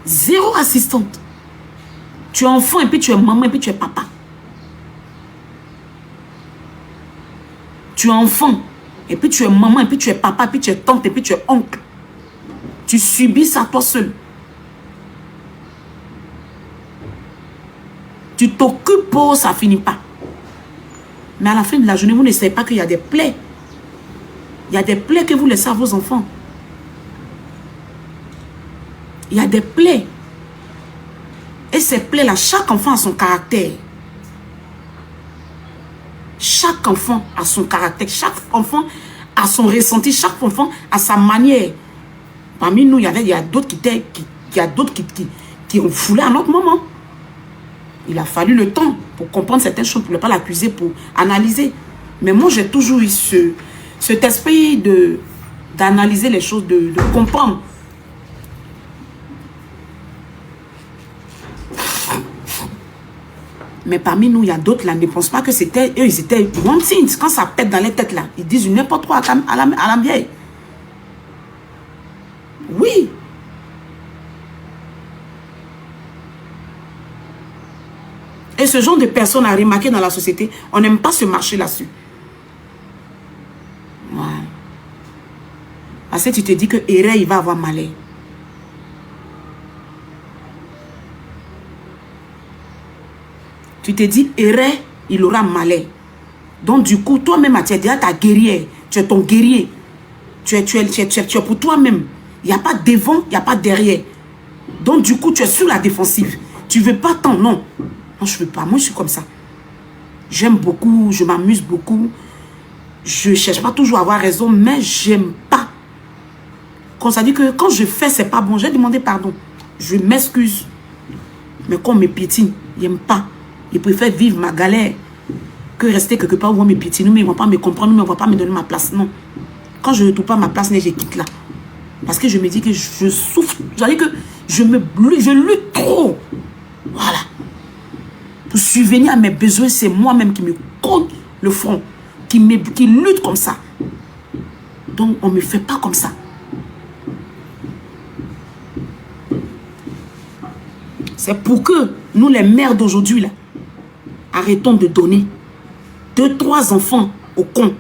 Zéro assistante. Tu es enfant et puis tu es maman et puis tu es papa. Tu es enfant et puis tu es maman et puis tu es papa et puis tu es tante et puis tu es oncle. Tu subis ça toi seul. Tu t'occupes pour ça finit pas. Mais à la fin de la journée, vous ne savez pas qu'il y a des plaies. Il y a des plaies que vous laissez à vos enfants. Il y a des plaies. Et ces plaies-là, chaque enfant a son caractère. Chaque enfant a son caractère. Chaque enfant a son ressenti. Chaque enfant a sa manière. Parmi nous, il y a d'autres qui ont foulé à notre moment. Il a fallu le temps pour comprendre certaines choses, pour ne pas l'accuser, pour analyser. Mais moi, j'ai toujours eu cet esprit d'analyser les choses, de comprendre. Mais parmi nous, il y a d'autres là, ne pensent pas que c'était eux, ils étaient one thing. Quand ça pète dans les têtes là, ils disent n'importe quoi à la vieille. Oui. Et ce genre de personnes à remarquer dans la société, on n'aime pas se marcher là-dessus. Voilà. Parce que tu te dis que Eré, il va avoir malheur. Tu te dis, Eré, il aura malheur. Donc du coup, toi-même, tu es déjà ta guerrière. Tu es ton guerrier. Tu es pour toi-même. Il n'y a pas devant, il n'y a pas derrière. Donc du coup, tu es sur la défensive. Tu ne veux pas tant, non. Non, je ne veux pas. Moi, je suis comme ça. J'aime beaucoup, je m'amuse beaucoup. Je ne cherche pas toujours à avoir raison, mais j'aime pas. Quand ça dit que quand je fais, c'est pas bon, j'ai demandé pardon. Je m'excuse. Mais quand on me piétine, il n'aime pas. Il préfère vivre ma galère que rester quelque part où on me piétine. Mais ils ne vont pas me comprendre, mais ils ne vont pas me donner ma place. Non. Quand je ne trouve pas ma place, je quitte là. Parce que je me dis que je souffre. C'est-à-dire que je lutte trop. Voilà. Pour subvenir à mes besoins, c'est moi-même qui me cogne le front. Qui lutte comme ça. Donc, on ne me fait pas comme ça. C'est pour que nous, les mères d'aujourd'hui, là, arrêtons de donner 2, 3 enfants au con.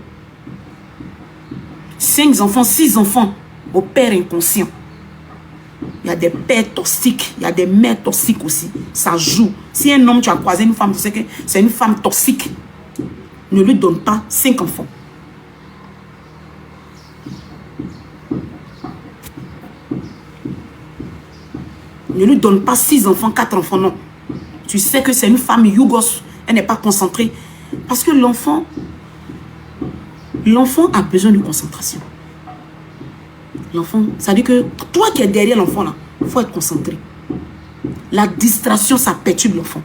5 enfants, 6 enfants au père inconscient. Il y a des pères toxiques, il y a des mères toxiques aussi. Ça joue. Si un homme, tu as croisé une femme, tu sais que c'est une femme toxique. Ne lui donne pas 5 enfants. Ne lui donne pas 6 enfants, 4 enfants, non. Tu sais que c'est une femme yougos. Elle n'est pas concentrée. Parce que l'enfant a besoin de concentration. L'enfant, ça veut dire que toi qui es derrière l'enfant là, il faut être concentré. La distraction, ça perturbe l'enfant.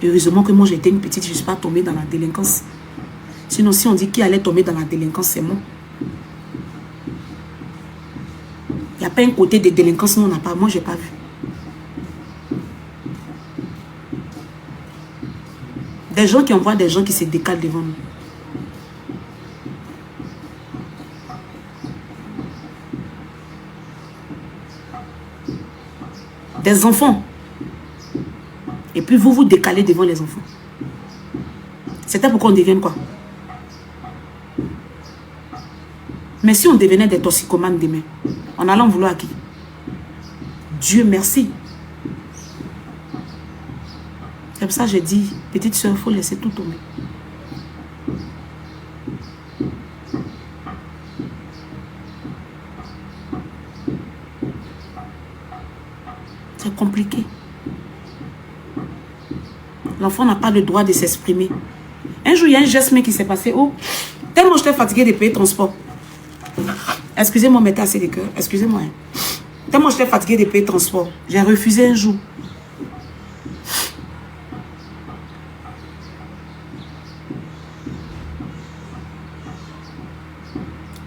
Heureusement que moi j'étais une petite, je ne suis pas tombée dans la délinquance. Sinon, si on dit qui allait tomber dans la délinquance, c'est moi. Il n'y a pas un côté de délinquance, non, on n'a pas. Moi, je n'ai pas vu. Des gens qui envoient des gens qui se décalent devant nous. Des enfants. Et puis vous vous décalez devant les enfants. C'était pour qu'on devienne quoi? Mais si on devenait des toxicomanes demain, en allant vouloir à qui? Dieu merci. C'est pour ça que j'ai dit, petite soeur, il faut laisser tout tomber. C'est compliqué. L'enfant n'a pas le droit de s'exprimer. Un jour, il y a un geste qui s'est passé où, tellement j'étais fatiguée de payer transport. Excusez-moi, mettez assez de cœur. Excusez-moi. Tellement j'étais fatiguée de payer transport. J'ai refusé un jour.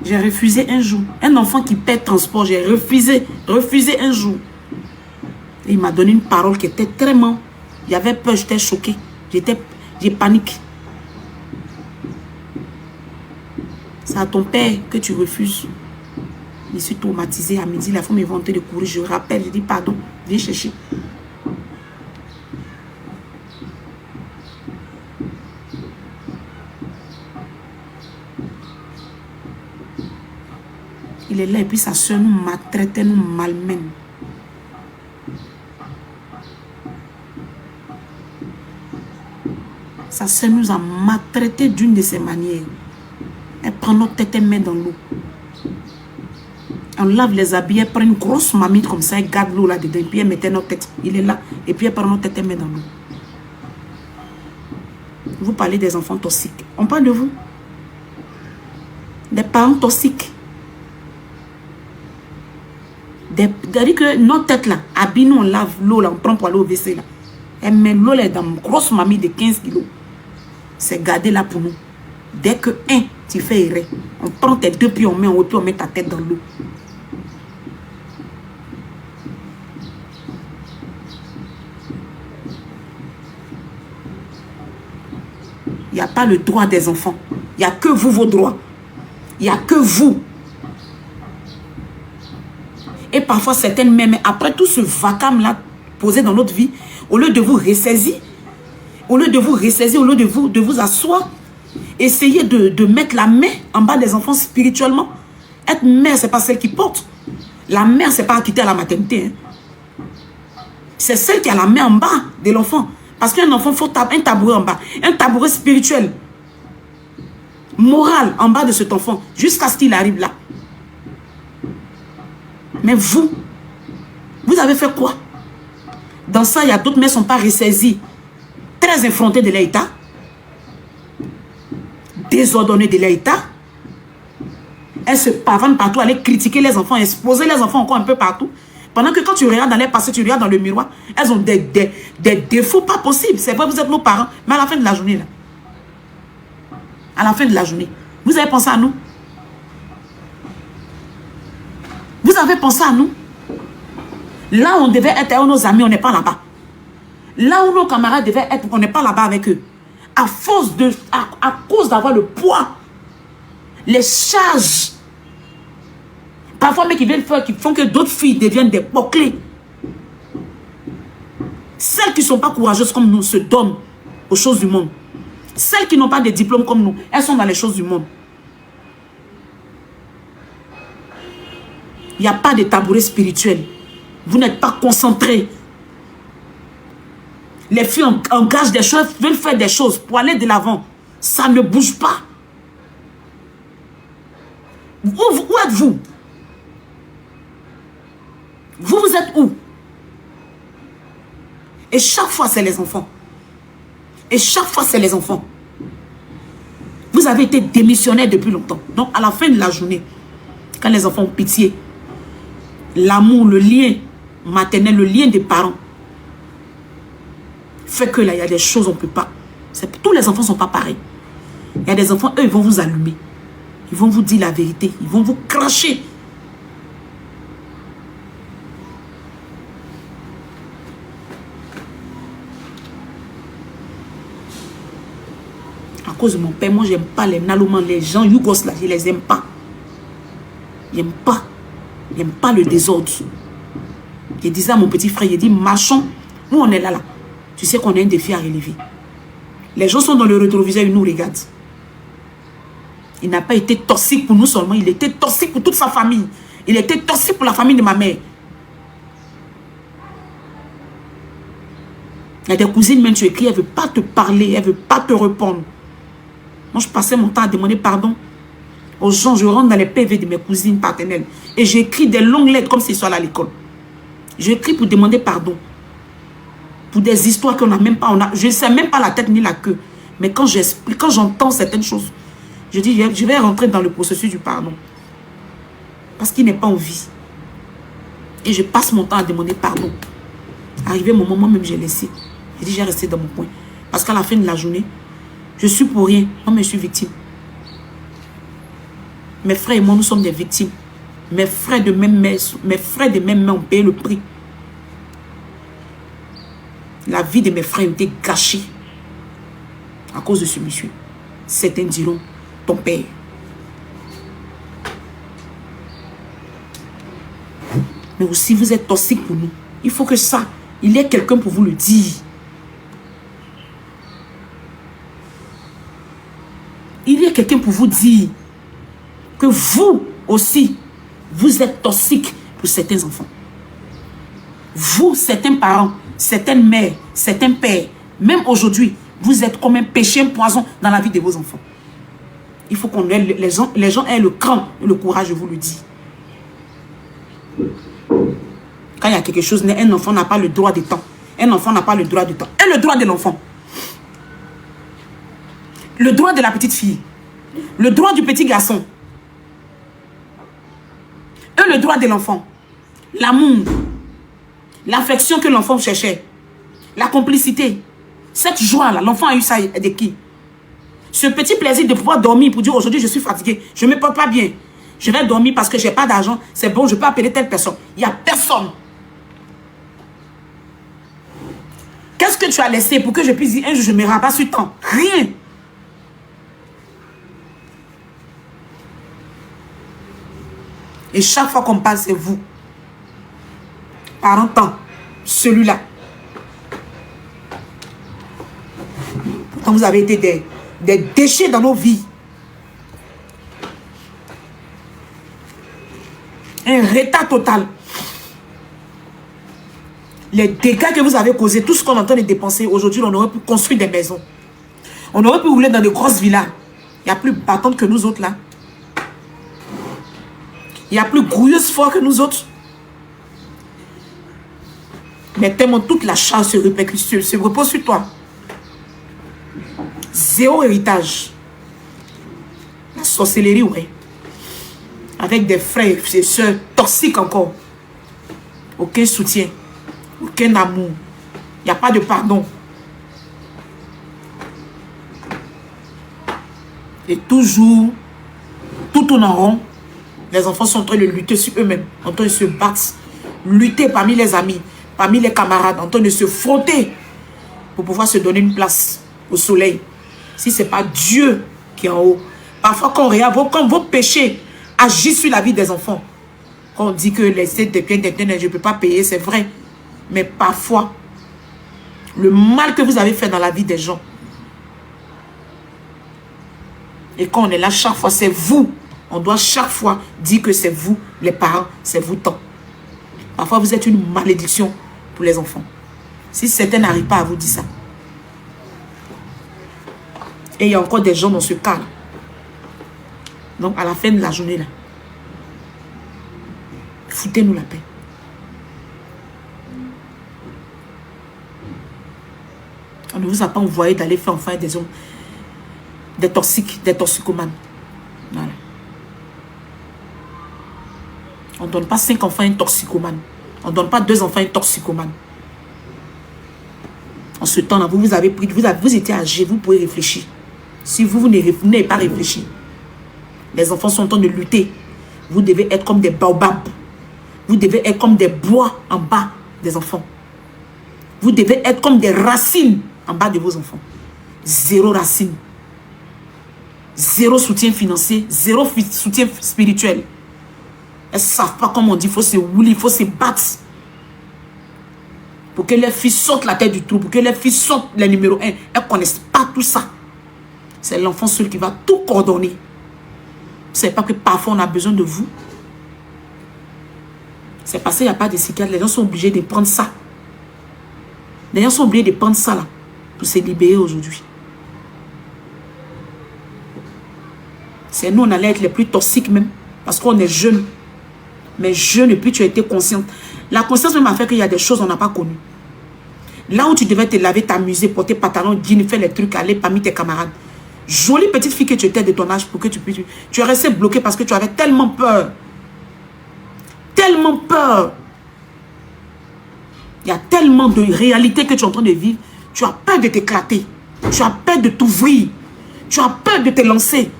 J'ai refusé un jour. Un enfant qui paie transport, j'ai refusé un jour. Et il m'a donné une parole qui était tellement... J'avais peur, j'étais choquée. J'ai paniqué. C'est à ton père que tu refuses. Je suis traumatisée. À midi, la femme est ventée de courir. Je rappelle, je dis pardon, viens chercher. Il est là et puis sa soeur nous maltraitait, nous malmène. Sa soeur nous a maltraité d'une de ses manières. Elle prend notre tête et met dans l'eau. On lave les habits, elle prend une grosse mamite comme ça, elle garde l'eau là-dedans, et puis elle mettait notre tête. Il est là, et puis elle prend notre tête et met dans l'eau. Vous parlez des enfants toxiques. On parle de vous. Des parents toxiques. C'est-à-dire que notre tête là, habille nous, on lave l'eau là, on prend pour aller au WC là. Elle met l'eau là dans une grosse mamite de 15 kilos. C'est gardé là pour nous. Dès que tu fais erreur, on prend tes deux pieds, on met en haut, puis on met ta tête dans l'eau. Il n'y a pas le droit des enfants. Il n'y a que vous, vos droits. Il n'y a que vous. Et parfois, certaines mêmes, après tout ce vacarme-là posé dans notre vie, au lieu de vous ressaisir, au lieu de vous asseoir, essayez de mettre la main en bas des enfants spirituellement. Être mère, ce n'est pas celle qui porte. La mère, ce n'est pas quitter à la maternité. Hein. C'est celle qui a la main en bas de l'enfant. Parce qu'un enfant, il faut un tabouret en bas. Un tabouret spirituel. Moral en bas de cet enfant. Jusqu'à ce qu'il arrive là. Mais vous avez fait quoi? Dans ça, il y a d'autres mères qui ne sont pas ressaisies. Très effrontées de l'état. Désordonnées de l'état. Elles se pavanent partout, aller critiquer les enfants, exposer les enfants encore un peu partout. Pendant que quand tu regardes dans les passés, tu regardes dans le miroir, elles ont des défauts pas possibles. C'est vrai, vous êtes nos parents, mais à la fin de la journée, là, à la fin de la journée, vous avez pensé à nous? Vous avez pensé à nous? Là où on devait être avec nos amis, on n'est pas là-bas. Là où nos camarades devaient être, on n'est pas là-bas avec eux. À cause d'avoir le poids, les charges, parfois, mais qui viennent faire, qui font que d'autres filles deviennent des bouclés. Celles qui ne sont pas courageuses comme nous se donnent aux choses du monde. Celles qui n'ont pas de diplôme comme nous, elles sont dans les choses du monde. Il n'y a pas de tabouret spirituel. Vous n'êtes pas concentrés. Les filles engagent des choses, veulent faire des choses pour aller de l'avant. Ça ne bouge pas. Où êtes-vous? Vous êtes où? Et chaque fois, c'est les enfants. Et chaque fois, c'est les enfants. Vous avez été démissionnaire depuis longtemps. Donc, à la fin de la journée, quand les enfants ont pitié, l'amour, le lien maternel, le lien des parents, fait que là, il y a des choses on ne peut pas. Tous les enfants ne sont pas pareils. Il y a des enfants, eux, ils vont vous allumer. Ils vont vous dire la vérité. Ils vont vous cracher. cause de mon père, moi, j'aime pas les Nalomans, les gens Yougos là, je les aime pas. J'aime pas. J'aime pas le désordre. Je disais à mon petit frère, il dit, marchons, nous on est là. Tu sais qu'on a un défi à relever. Les gens sont dans le rétroviseur, ils nous regardent. Il n'a pas été toxique pour nous seulement, il était toxique pour toute sa famille. Il était toxique pour la famille de ma mère. Il y a des cousines, même tu écris, elle ne veut pas te parler, elle ne veut pas te répondre. Moi, je passais mon temps à demander pardon aux gens. Je rentre dans les PV de mes cousines paternelles. Et j'écris des longues lettres comme si ce soit à l'école. J'écris pour demander pardon. Pour des histoires qu'on n'a même pas. Je ne sais même pas la tête ni la queue. Mais quand j'explique, quand j'entends certaines choses, je dis, je vais rentrer dans le processus du pardon. Parce qu'il n'est pas en vie. Et je passe mon temps à demander pardon. Arrivé mon moment, même j'ai laissé. J'ai dit, j'ai resté dans mon coin. Parce qu'à la fin de la journée, je suis pour rien. Moi, je suis victime. Mes frères et moi, nous sommes des victimes. Mes frères de même mère ont payé le prix. La vie de mes frères était gâchée à cause de ce monsieur. Certains diront, ton père. Mais aussi, vous êtes toxique pour nous. Il faut que ça, il y ait quelqu'un pour vous le dire. Il y a quelqu'un pour vous dire que vous aussi, vous êtes toxique pour certains enfants. Vous, certains parents, certaines mères, certains pères, même aujourd'hui, vous êtes comme un péché, un poison dans la vie de vos enfants. Il faut qu'on ait, les gens aient le cran et le courage de vous le dire. Quand il y a quelque chose, un enfant n'a pas le droit de temps. Un enfant n'a pas le droit de temps. Et le droit de l'enfant. Le droit de la petite fille. Le droit du petit garçon. Et le droit de l'enfant. L'amour. L'affection que l'enfant cherchait. La complicité. Cette joie-là, l'enfant a eu ça de qui? Ce petit plaisir de pouvoir dormir pour dire aujourd'hui je suis fatigué, je ne me porte pas bien. Je vais dormir parce que je n'ai pas d'argent. C'est bon, je peux appeler telle personne. Il n'y a personne. Qu'est-ce que tu as laissé pour que je puisse dire un jour je me rabasse sur temps? Rien. Et chaque fois qu'on parle, c'est vous. Par un temps, celui-là. Pourtant, vous avez été des déchets dans nos vies. Un retard total. Les dégâts que vous avez causés, tout ce qu'on est en train de dépenser, aujourd'hui, on aurait pu construire des maisons. On aurait pu rouler dans de grosses villas. Il n'y a plus battante que nous autres là. Il y a plus grouilleuse fort que nous autres. Mais tellement toute la charge se repose sur toi. Zéro héritage. La sorcellerie, ouais. Avec des frères et sœurs toxiques encore. Aucun soutien. Aucun amour. Il n'y a pas de pardon. Et toujours, tout tourne en rond. Les enfants sont en train de lutter sur eux-mêmes, en train de se battre, lutter parmi les amis, parmi les camarades, en train de se frotter pour pouvoir se donner une place au soleil. Si ce n'est pas Dieu qui est en haut. Parfois, quand vos péchés agissent sur la vie des enfants, quand on dit que les aides des biens d'éternel, je ne peux pas payer, c'est vrai. Mais parfois, le mal que vous avez fait dans la vie des gens, et quand on est là, chaque fois, c'est vous. On doit chaque fois dire que c'est vous, les parents, c'est vous tant. Parfois, vous êtes une malédiction pour les enfants. Si certains n'arrivent pas à vous dire ça. Et il y a encore des gens dans ce cas. Donc, à la fin de la journée, là, foutez-nous la paix. On ne vous a pas envoyé d'aller faire enfin des hommes, des toxiques, des toxicomanes. Voilà. On ne donne pas 5 enfants à un toxicomane. On ne donne pas 2 enfants à un toxicomane. En ce temps-là, vous avez pris, vous étiez âgé, vous pouvez réfléchir. Si vous n'avez pas réfléchi, les enfants sont en train de lutter. Vous devez être comme des baobabs. Vous devez être comme des bois en bas des enfants. Vous devez être comme des racines en bas de vos enfants. Zéro racine. Zéro soutien financier, zéro soutien spirituel. Elles ne savent pas comment on dit, il faut se rouler, il faut se battre. Pour que les filles sortent la tête du trou, pour que les filles sortent les numéros 1. Elles ne connaissent pas tout ça. C'est l'enfant seul qui va tout coordonner. Vous ne savez pas que parfois on a besoin de vous. C'est parce qu'il n'y a pas de psychiatre. Les gens sont obligés de prendre ça. Les gens sont obligés de prendre ça là. Pour se libérer aujourd'hui. C'est nous, on allait être les plus toxiques même. Parce qu'on est jeunes. Mais jeune et puis tu as été consciente. La conscience même a fait qu'il y a des choses qu'on n'a pas connues. Là où tu devais te laver, t'amuser, porter pantalon, jean, faire les trucs, aller parmi tes camarades. Jolie petite fille que tu étais de ton âge pour que tu puisses... Tu es resté bloqué parce que tu avais tellement peur. Tellement peur. Il y a tellement de réalités que tu es en train de vivre. Tu as peur de t'éclater. Tu as peur de t'ouvrir. Tu as peur de te lancer.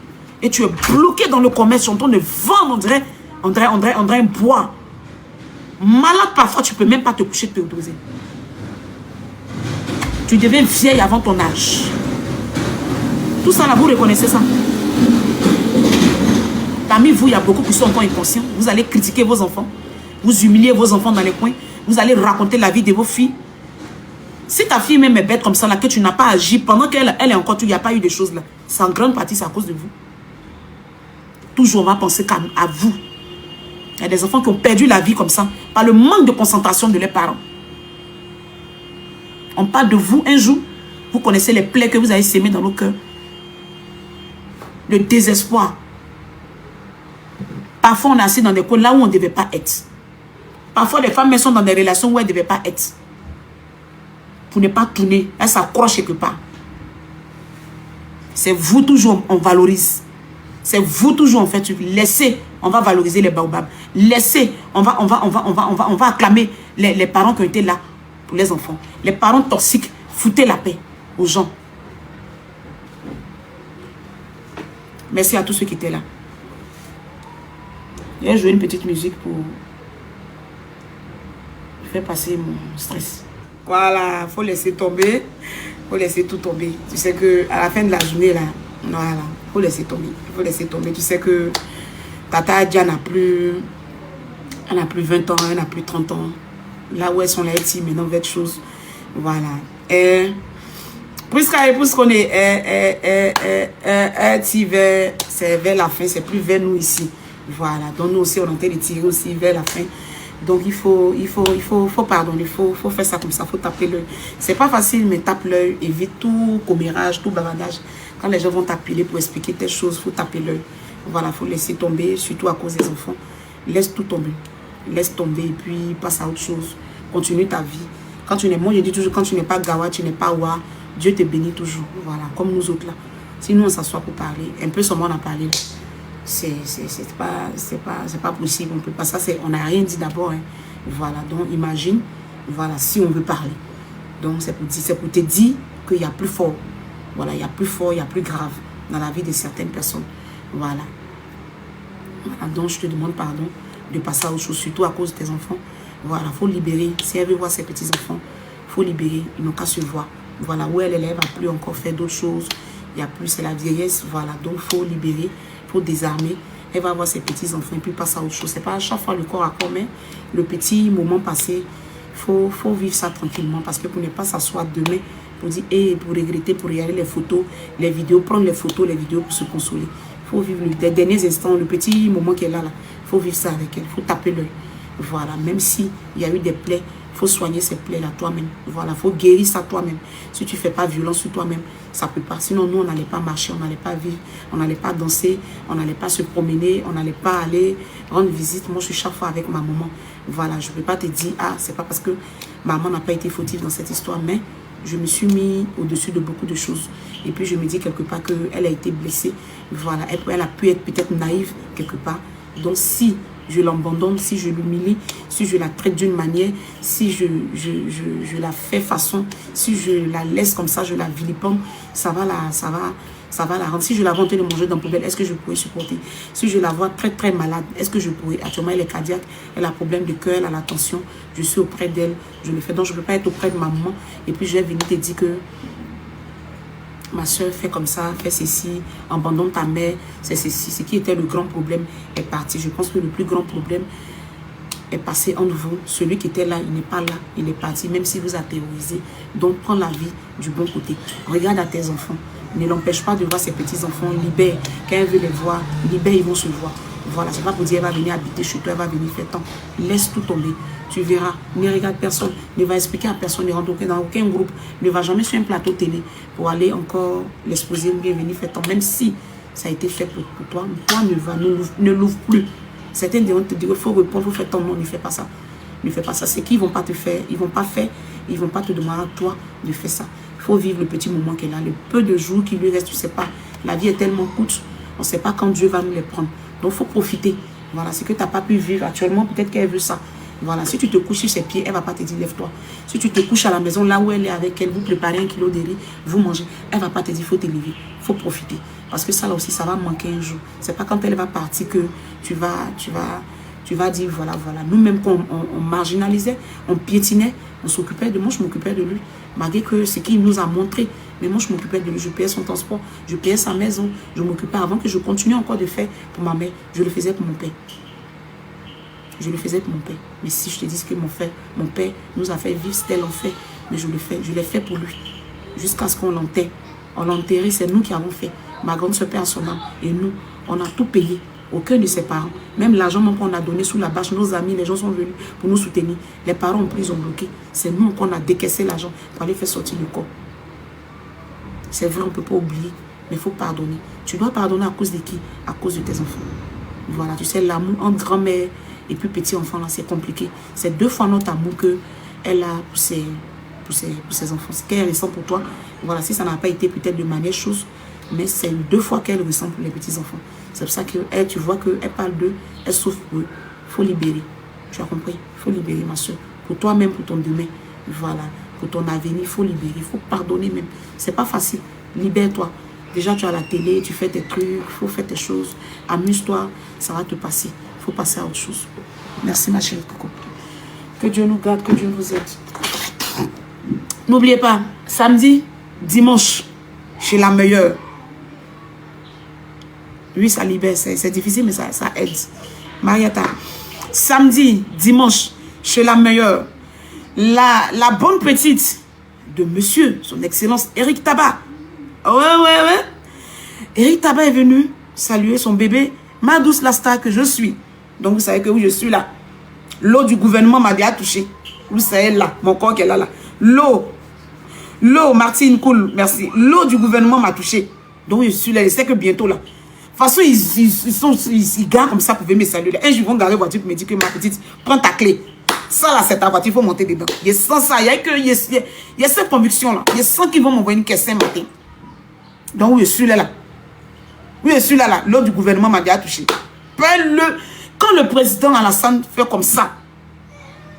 Et tu es bloqué dans le commerce. Tu es en train de vendre, on dirait un bois. Malade parfois, tu ne peux même pas te coucher de te reposer. Tu deviens vieille avant ton âge. Tout ça là, vous reconnaissez ça? Parmi vous, il y a beaucoup qui sont encore inconscients. Vous allez critiquer vos enfants. Vous humiliez vos enfants dans les coins. Vous allez raconter la vie de vos filles. Si ta fille même est bête comme ça, là, que tu n'as pas agi pendant qu'elle est encore, il n'y a pas eu de choses là. C'est en grande partie, c'est à cause de vous. Toujours, on va penser à vous. Il y a des enfants qui ont perdu la vie comme ça, par le manque de concentration de leurs parents. On parle de vous un jour, vous connaissez les plaies que vous avez sémées dans nos cœurs. Le désespoir. Parfois, on est assis dans des coins là où on ne devait pas être. Parfois, les femmes sont dans des relations où elles ne devaient pas être. Pour ne pas tourner, elles s'accrochent quelque part. C'est vous toujours, on valorise. C'est vous toujours, en fait, laissez, on va valoriser les baobabs. Laissez, on va acclamer les parents qui ont été là pour les enfants. Les parents toxiques, foutez la paix aux gens. Merci à tous ceux qui étaient là. Je vais jouer une petite musique pour faire passer mon stress. Voilà, il faut laisser tomber. Il faut laisser tout tomber. Tu sais qu'à la fin de la journée, là, voilà, il faut laisser tomber. Il faut laisser tomber. Tu sais que Tata Adja n'a plus 20 ans, elle n'a plus 30 ans. Là où elles sont là, elles tirent maintenant vers choses. Voilà. Et puisqu'on est c'est vers la fin, c'est plus vers nous ici. Voilà. Donc nous aussi, on est en train de tirer aussi vers la fin. Donc il faut pardonner, il faut faire ça comme ça, il faut taper l'œil. C'est pas facile, mais tape l'œil, évite tout commérage, tout bavardage. Quand les gens vont t'appeler pour expliquer telle chose, il faut taper l'œil. Voilà, il faut laisser tomber, surtout à cause des enfants. Laisse tout tomber. Laisse tomber et puis passe à autre chose. Continue ta vie. Quand tu n'es, moi je dis toujours, quand tu n'es pas gawa, tu n'es pas wa, Dieu te bénit toujours. Voilà, comme nous autres là. Si nous on s'assoit pour parler, un peu seulement on a parlé. C'est pas possible, on peut pas, ça c'est, on n'a rien dit d'abord, hein. Voilà, donc imagine, voilà, si on veut parler, donc c'est pour te dire qu'il y a plus fort, voilà, il y a plus fort, il y a plus grave dans la vie de certaines personnes, voilà, donc je te demande pardon de passer à autre chose, surtout à cause de tes enfants, voilà, faut libérer, si elle veut voir ses petits enfants, faut libérer, ils n'ont qu'à se voir, voilà, où elle va plus encore faire d'autres choses, il y a plus, c'est la vieillesse, voilà, donc faut libérer, faut désarmer, elle va voir ses petits-enfants et puis passer à autre chose. C'est pas à chaque fois le corps à corps, mais le petit moment passé, faut vivre ça tranquillement parce que pour ne pas s'asseoir demain pour dire, et pour regretter, pour regarder les photos, les vidéos, prendre les photos, les vidéos pour se consoler. Faut vivre les derniers instants, le petit moment qui est là, faut vivre ça avec elle, faut taper l'œil. Voilà, même si il y a eu des plaies, faut soigner ces plaies-là toi-même. Voilà, faut guérir ça toi-même. Si tu fais pas violence sur toi-même, ça peut pas. Sinon, nous, on n'allait pas marcher, on n'allait pas vivre, on n'allait pas danser, on n'allait pas se promener, on n'allait pas aller rendre visite. Moi, je suis chaque fois avec ma maman. Voilà, je ne peux pas te dire, ah, c'est pas parce que maman n'a pas été fautive dans cette histoire, mais je me suis mis au-dessus de beaucoup de choses. Et puis, je me dis quelque part qu'elle a été blessée. Voilà, elle a pu être peut-être naïve quelque part. Donc, si je l'abandonne, si je l'humilie, si je la traite d'une manière, si je la fais façon, si je la laisse comme ça, je la vilipende, ça va la rendre. Si je la vois en train de manger dans la poubelle, est-ce que je pourrais supporter? Si je la vois très très malade, est-ce que je pourrais? Actuellement, elle est cardiaque, elle a un problème de cœur, elle a la tension, je suis auprès d'elle, je le fais. Donc, je ne peux pas être auprès de ma maman et puis je vais venir te dire que ma soeur, fais comme ça, fais ceci, abandonne ta mère, c'est ceci. Ce qui était le grand problème est parti. Je pense que le plus grand problème est passé entre vous. Celui qui était là, il n'est pas là, il est parti, même si vous a terrorisé. Donc, prends la vie du bon côté. Regarde à tes enfants. Ne l'empêche pas de voir ses petits-enfants. Libère. Quand elle veut les voir, libère, ils vont se voir. Voilà, c'est pas pour dire elle va venir habiter chez toi, elle va venir faire tant. Laisse tout tomber. Tu verras. Ne regarde personne. Ne va expliquer à personne. Ne rentre dans aucun groupe. Ne va jamais sur un plateau télé pour aller encore l'exposer ou bien venir faire tant. Même si ça a été fait pour toi, toi ne l'ouvre plus. Certains diront te dire il faut répondre, il faut faire ton nom, ne fais pas ça. Ne fais pas ça. C'est qu'ils ne vont pas te faire, ils ne vont pas faire, ils ne vont pas te demander à toi de faire ça. Il faut vivre le petit moment qu'elle a, le peu de jours qui lui reste, tu ne sais pas. La vie est tellement courte, on ne sait pas quand Dieu va nous les prendre. Donc il faut profiter. Voilà, c'est que tu n'as pas pu vivre actuellement, peut-être qu'elle veut ça. Voilà, si tu te couches sur ses pieds, elle ne va pas te dire lève-toi. Si tu te couches à la maison, là où elle est avec elle, vous préparez 1 kilo de riz, vous mangez, elle ne va pas te dire il faut te lever. Il faut profiter. Parce que ça là aussi, ça va manquer un jour. C'est pas quand elle va partir que tu vas dire voilà. Nous-mêmes, quand on marginalisait, on piétinait, on s'occupait de moi, je m'occupais de lui. Malgré que ce qu'il nous a montré, mais moi je m'occupais de lui, je payais son transport, je payais sa maison, je m'occupais avant que je continue encore de faire pour ma mère, je le faisais pour mon père. Je le faisais pour mon père. Mais si je te dis que mon père nous a fait vivre, c'était l'enfer. Mais je l'ai fait pour lui. Jusqu'à ce qu'on l'enterre. On l'a enterré, c'est nous qui avons fait. Ma grande soeur perd son âme. Et nous, on a tout payé. Aucun de ses parents. Même l'argent qu'on a donné sous la bâche, nos amis, les gens sont venus pour nous soutenir. Les parents ont pris, ils ont bloqué. C'est nous qu'on a décaissé l'argent pour aller faire sortir le corps. C'est vrai, on ne peut pas oublier. Mais il faut pardonner. Tu dois pardonner à cause de qui? À cause de tes enfants. Voilà, tu sais, l'amour entre grand-mère et puis petit enfant, là, c'est compliqué. C'est 2 fois notre amour qu'elle a pour ses enfants. Ce qu'elle ressent pour toi, voilà, si ça n'a pas été peut-être de manière chose, mais c'est 2 fois qu'elle ressent pour les petits-enfants. C'est pour ça que elle, tu vois qu'elle parle d'eux, elle souffre pour eux. Il faut libérer. Tu as compris? Il faut libérer, ma soeur. Pour toi-même, pour ton demain. Voilà. Pour ton avenir, il faut libérer. Il faut pardonner même. C'est pas facile. Libère-toi. Déjà, tu as la télé, tu fais tes trucs, il faut faire tes choses. Amuse-toi, ça va te passer. Il faut passer à autre chose. Merci, ma chérie Coco. Que Dieu nous garde, que Dieu nous aide. N'oubliez pas, samedi, dimanche, chez la meilleure. Oui, ça libère, c'est difficile, mais ça aide. Marietta, samedi, dimanche, chez la meilleure. La bonne petite de monsieur, son excellence, Eric Tabat. Ouais. Eric Tabat est venu saluer son bébé, ma douce la star que je suis. Donc, vous savez que oui, je suis là. L'eau du gouvernement m'a déjà touché. Vous savez là, mon corps qui est là. L'eau, Martine, cool, merci. L'eau du gouvernement m'a touché. Donc, je suis là, je sais que bientôt là. De toute façon, ils garent comme ça pour venir me saluer. Un jour, ils vont garer la voiture pour me dire que ma petite, prends ta clé. Ça là, c'est ta voiture, il faut monter dedans. Je sens ça, il y a cette conviction là. Je sens qu'ils vont m'envoyer une caisse un matin. Donc, oui, je suis là. Oui, je suis là. L'eau du gouvernement m'a déjà touché. Quand le président Alassane fait comme ça,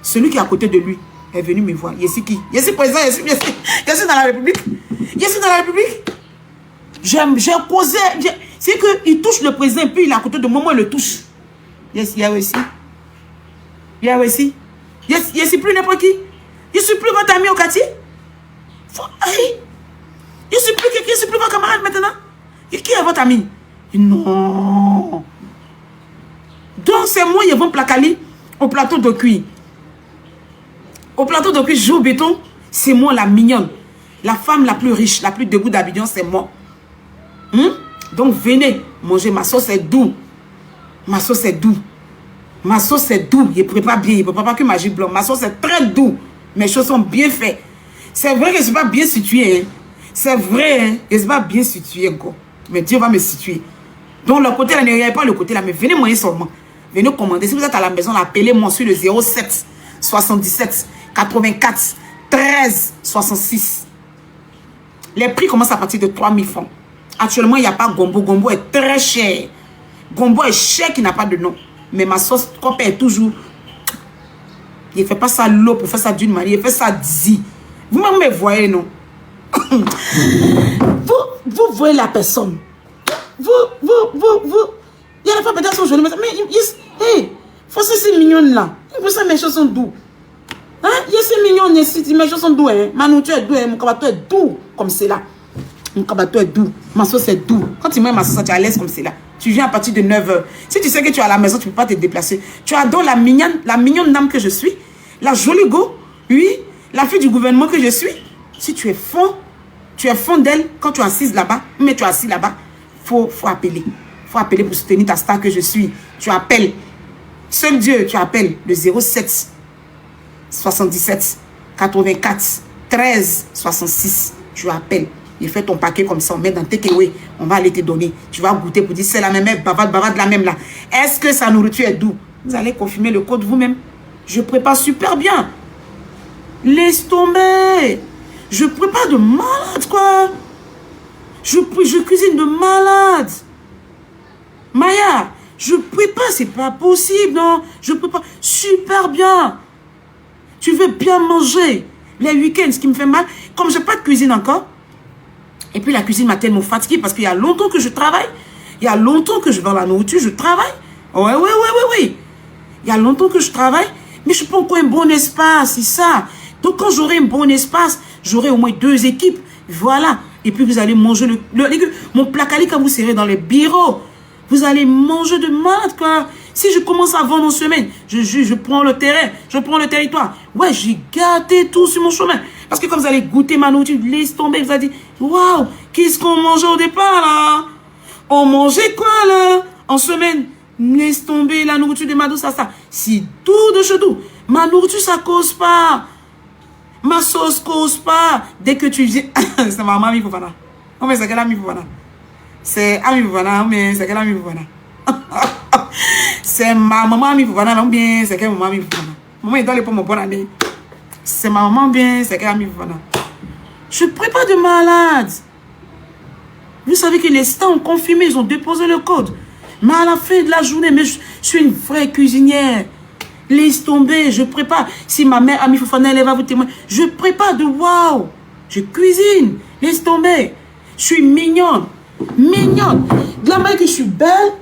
celui qui est à côté de lui est venu me voir. Je suis qui? Je suis président, je suis dans la République. Je suis dans la République. J'ai causé. C'est qu'il touche le président, puis il est à côté de moi, moi, il le touche. Yes, il y a aussi. Il y a aussi. Yes, je ne suis plus n'importe qui. Je ne suis plus votre ami au quartier. Je ne suis plus votre camarade maintenant. Et qui est votre ami? Non. Donc, c'est moi, ils vont placaler au plateau de cuir. Au plateau de cuir, joue au béton, c'est moi la mignonne. La femme la plus riche, la plus debout d'Abidjan, c'est moi. Donc, venez manger. Ma sauce est doux. Ma sauce est doux. Ma sauce est doux. Je ne prépare bien. Je ne prépare pas que magie blanc. Ma sauce est très doux. Mes choses sont bien faites. C'est vrai que je ne suis pas bien situé. Hein. C'est vrai. Hein. Je ne suis pas bien situé encore. Mais Dieu va me situer. Donc, le côté là, ne regardez pas le côté là. Mais venez manger seulement. Venez commander. Si vous êtes à la maison, appelez-moi sur le 07 77 84 13 66. Les prix commencent à partir de 3000 francs. Actuellement, il n'y a pas gombo. Gombo est très cher. Gombo est cher qui n'a pas de nom. Mais ma sauce cope est toujours... Il ne fait pas ça l'eau pour faire ça d'une manière. Il fait ça d'ici. Vous-même me voyez, non? vous voyez la personne. Vous. Il y a la femme peut-être son joli. Mais, hey, faut c'est mignonne là. Pour ça, mes choses sont doux. Hein? Il y a ces mignonnes ici. Mes choses sont doux. Hein? Ma nourriture est douce. Mon cabato est doux. Comme c'est là. Mon cabato est doux. Ma sauce est doux. Quand tu manges ma sauce, tu es à l'aise comme c'est là. Tu viens à partir de 9h. Si tu sais que tu es à la maison, tu ne peux pas te déplacer. Tu adores la mignonne dame que je suis. La jolie go. Oui. La fille du gouvernement que je suis. Si tu es fond d'elle quand tu es assise là-bas. Mais tu es assis là-bas. Faut appeler. Faut appeler pour soutenir ta star que je suis. Tu appelles. Seul Dieu, tu appelles le 07 77 84 13 66. Tu appelles. Il fait ton paquet comme ça, on met dans takeaway, on va aller te donner. Tu vas goûter pour dire c'est la même, bavade la même là. Est-ce que sa nourriture est douce? Vous allez confirmer le code vous-même. Je prépare super bien. Laisse tomber. Je prépare de malade quoi. Je cuisine de malade. Maya, je prépare, c'est pas possible non. Je prépare super bien. Tu veux bien manger. Les week-ends, ce qui me fait mal, comme je n'ai pas de cuisine encore. Et puis la cuisine m'a tellement fatiguée parce qu'il y a longtemps que je travaille. Il y a longtemps que je vends la nourriture, je travaille. Oui. Il y a longtemps que je travaille, mais je prends encore un bon espace, c'est ça. Donc quand j'aurai un bon espace, j'aurai au moins 2 équipes. Voilà. Et puis vous allez manger mon placali quand vous serez dans les bureaux. Vous allez manger de malade quoi. Si je commence à vendre en semaine, je prends le terrain, je prends le territoire. Ouais, j'ai gâté tout sur mon chemin. Parce que quand vous allez goûter ma nourriture, laisse tomber, vous allez dire, waouh, qu'est-ce qu'on mangeait au départ là? On mangeait quoi là? En semaine, laisse tomber la nourriture de Madou, ça. Si tout de chez tout, ma nourriture ça cause pas. Ma sauce cause pas. Dès que tu dis, c'est ma maman, il faut pas. Oh, mais c'est quelle amie pour c'est ami Vivana, mais c'est quelle amie Vivana? C'est ma maman ami Vivana, non bien, c'est quelle maman ami Vivana? Maman est dans les pommes bonne année. C'est ma maman bien, c'est quelle amie Vivana? Je prépare de malade. Vous savez que les stars ont confirmé, ils ont déposé le code. Mais à la fin de la journée, mais je suis une vraie cuisinière. Laisse tomber, je prépare. Si ma mère Ami Fofana, elle va vous témoigner. Je prépare de waouh. Je cuisine. Laisse tomber. Je suis mignonne. Mignonne. De la manière que je suis belle,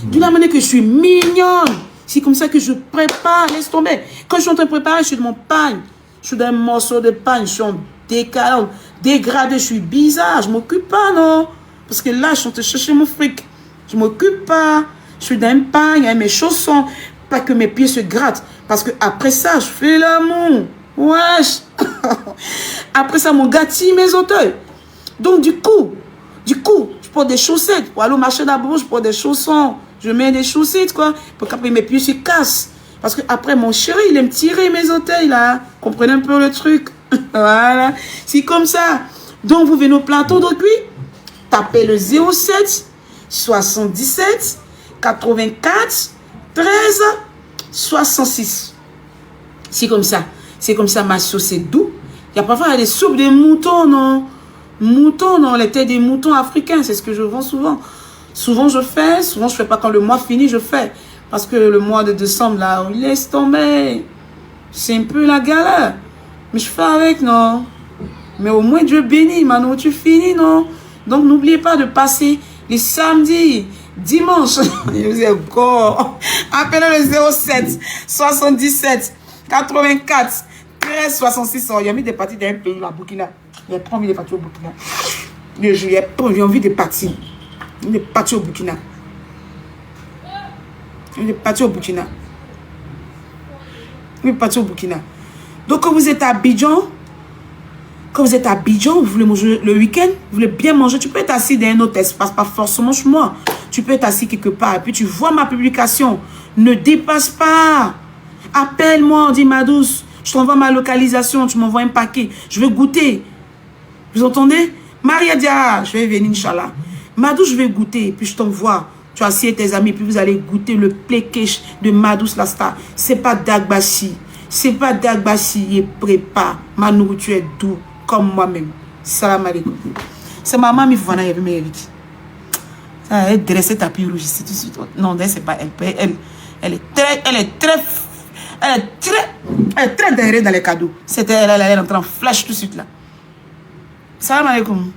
de la manière que je suis mignonne. C'est comme ça que je prépare. Laisse tomber. Quand je suis en train de préparer, je suis de mon pain. Je suis dans un morceau de pain. Je suis en dégradé. Je suis bizarre. Je ne m'occupe pas, non. Parce que là, je suis en train de chercher mon fric. Je ne m'occupe pas. Je suis dans un pain. Il y a mes chaussons. Pas que mes pieds se grattent. Parce que après ça, je fais l'amour. Wesh. Après ça, mon gars tire mes auteuils. Donc, du coup, je porte des chaussettes. Pour aller au marché d'abord, je porte des chaussons. Je mets des chaussettes, quoi. Pour qu'après mes pieds se cassent. Parce que après, mon chéri, il aime tirer mes auteuils, là. Comprenez un peu le truc. Voilà. C'est comme ça. Donc, vous venez au plateau de cuit. Tapez le 07 77 84 13 66. C'est comme ça. C'est comme ça, ma sauce est doux. Il y a parfois des soupes de moutons, non? Moutons, non, les têtes des moutons africains, c'est ce que je vends souvent. Souvent je fais pas quand le mois finit, je fais. Parce que le mois de décembre, là, on laisse tomber. C'est un peu la galère. Mais je fais avec, non? Mais au moins Dieu bénit, ma nourriture finie, non? Donc n'oubliez pas de passer les samedis, dimanche. Vous êtes encore. Appelez le 07 77 84 13 66. Il y a mis des parties d'un pays, la Burkina. Il y a trop envie de partir au Burkina. J'ai envie de partir. J'ai partir au Burkina. J'ai partir au Burkina. J'ai partir au Burkina. Donc quand vous êtes à Abidjan, vous voulez manger le week-end, vous voulez bien manger, tu peux être assis dans un autre espace, pas forcément chez moi. Tu peux être assis quelque part, et puis tu vois ma publication. Ne dépasse pas. Appelle-moi, dis ma douce. Je t'envoie ma localisation, tu m'envoies un paquet. Je veux goûter. Vous entendez? Maria Diara, je vais venir, Inch'Allah. Madou, je vais goûter, puis je t'envoie. Tu assieds tes amis, puis vous allez goûter le plekesh de Madous la star. C'est pas Dagbashi. C'est pas Dagbashi. Il prépare. Ma nourriture est douce, comme moi-même. Salam alaikum. C'est ma maman, il y avait mes héritiers. Elle dressait tapis rouge ici tout de suite. Non, c'est pas elle. Elle est très derrière dans les cadeaux. C'était elle allait rentrer en flash tout de suite là. Salam alaikum.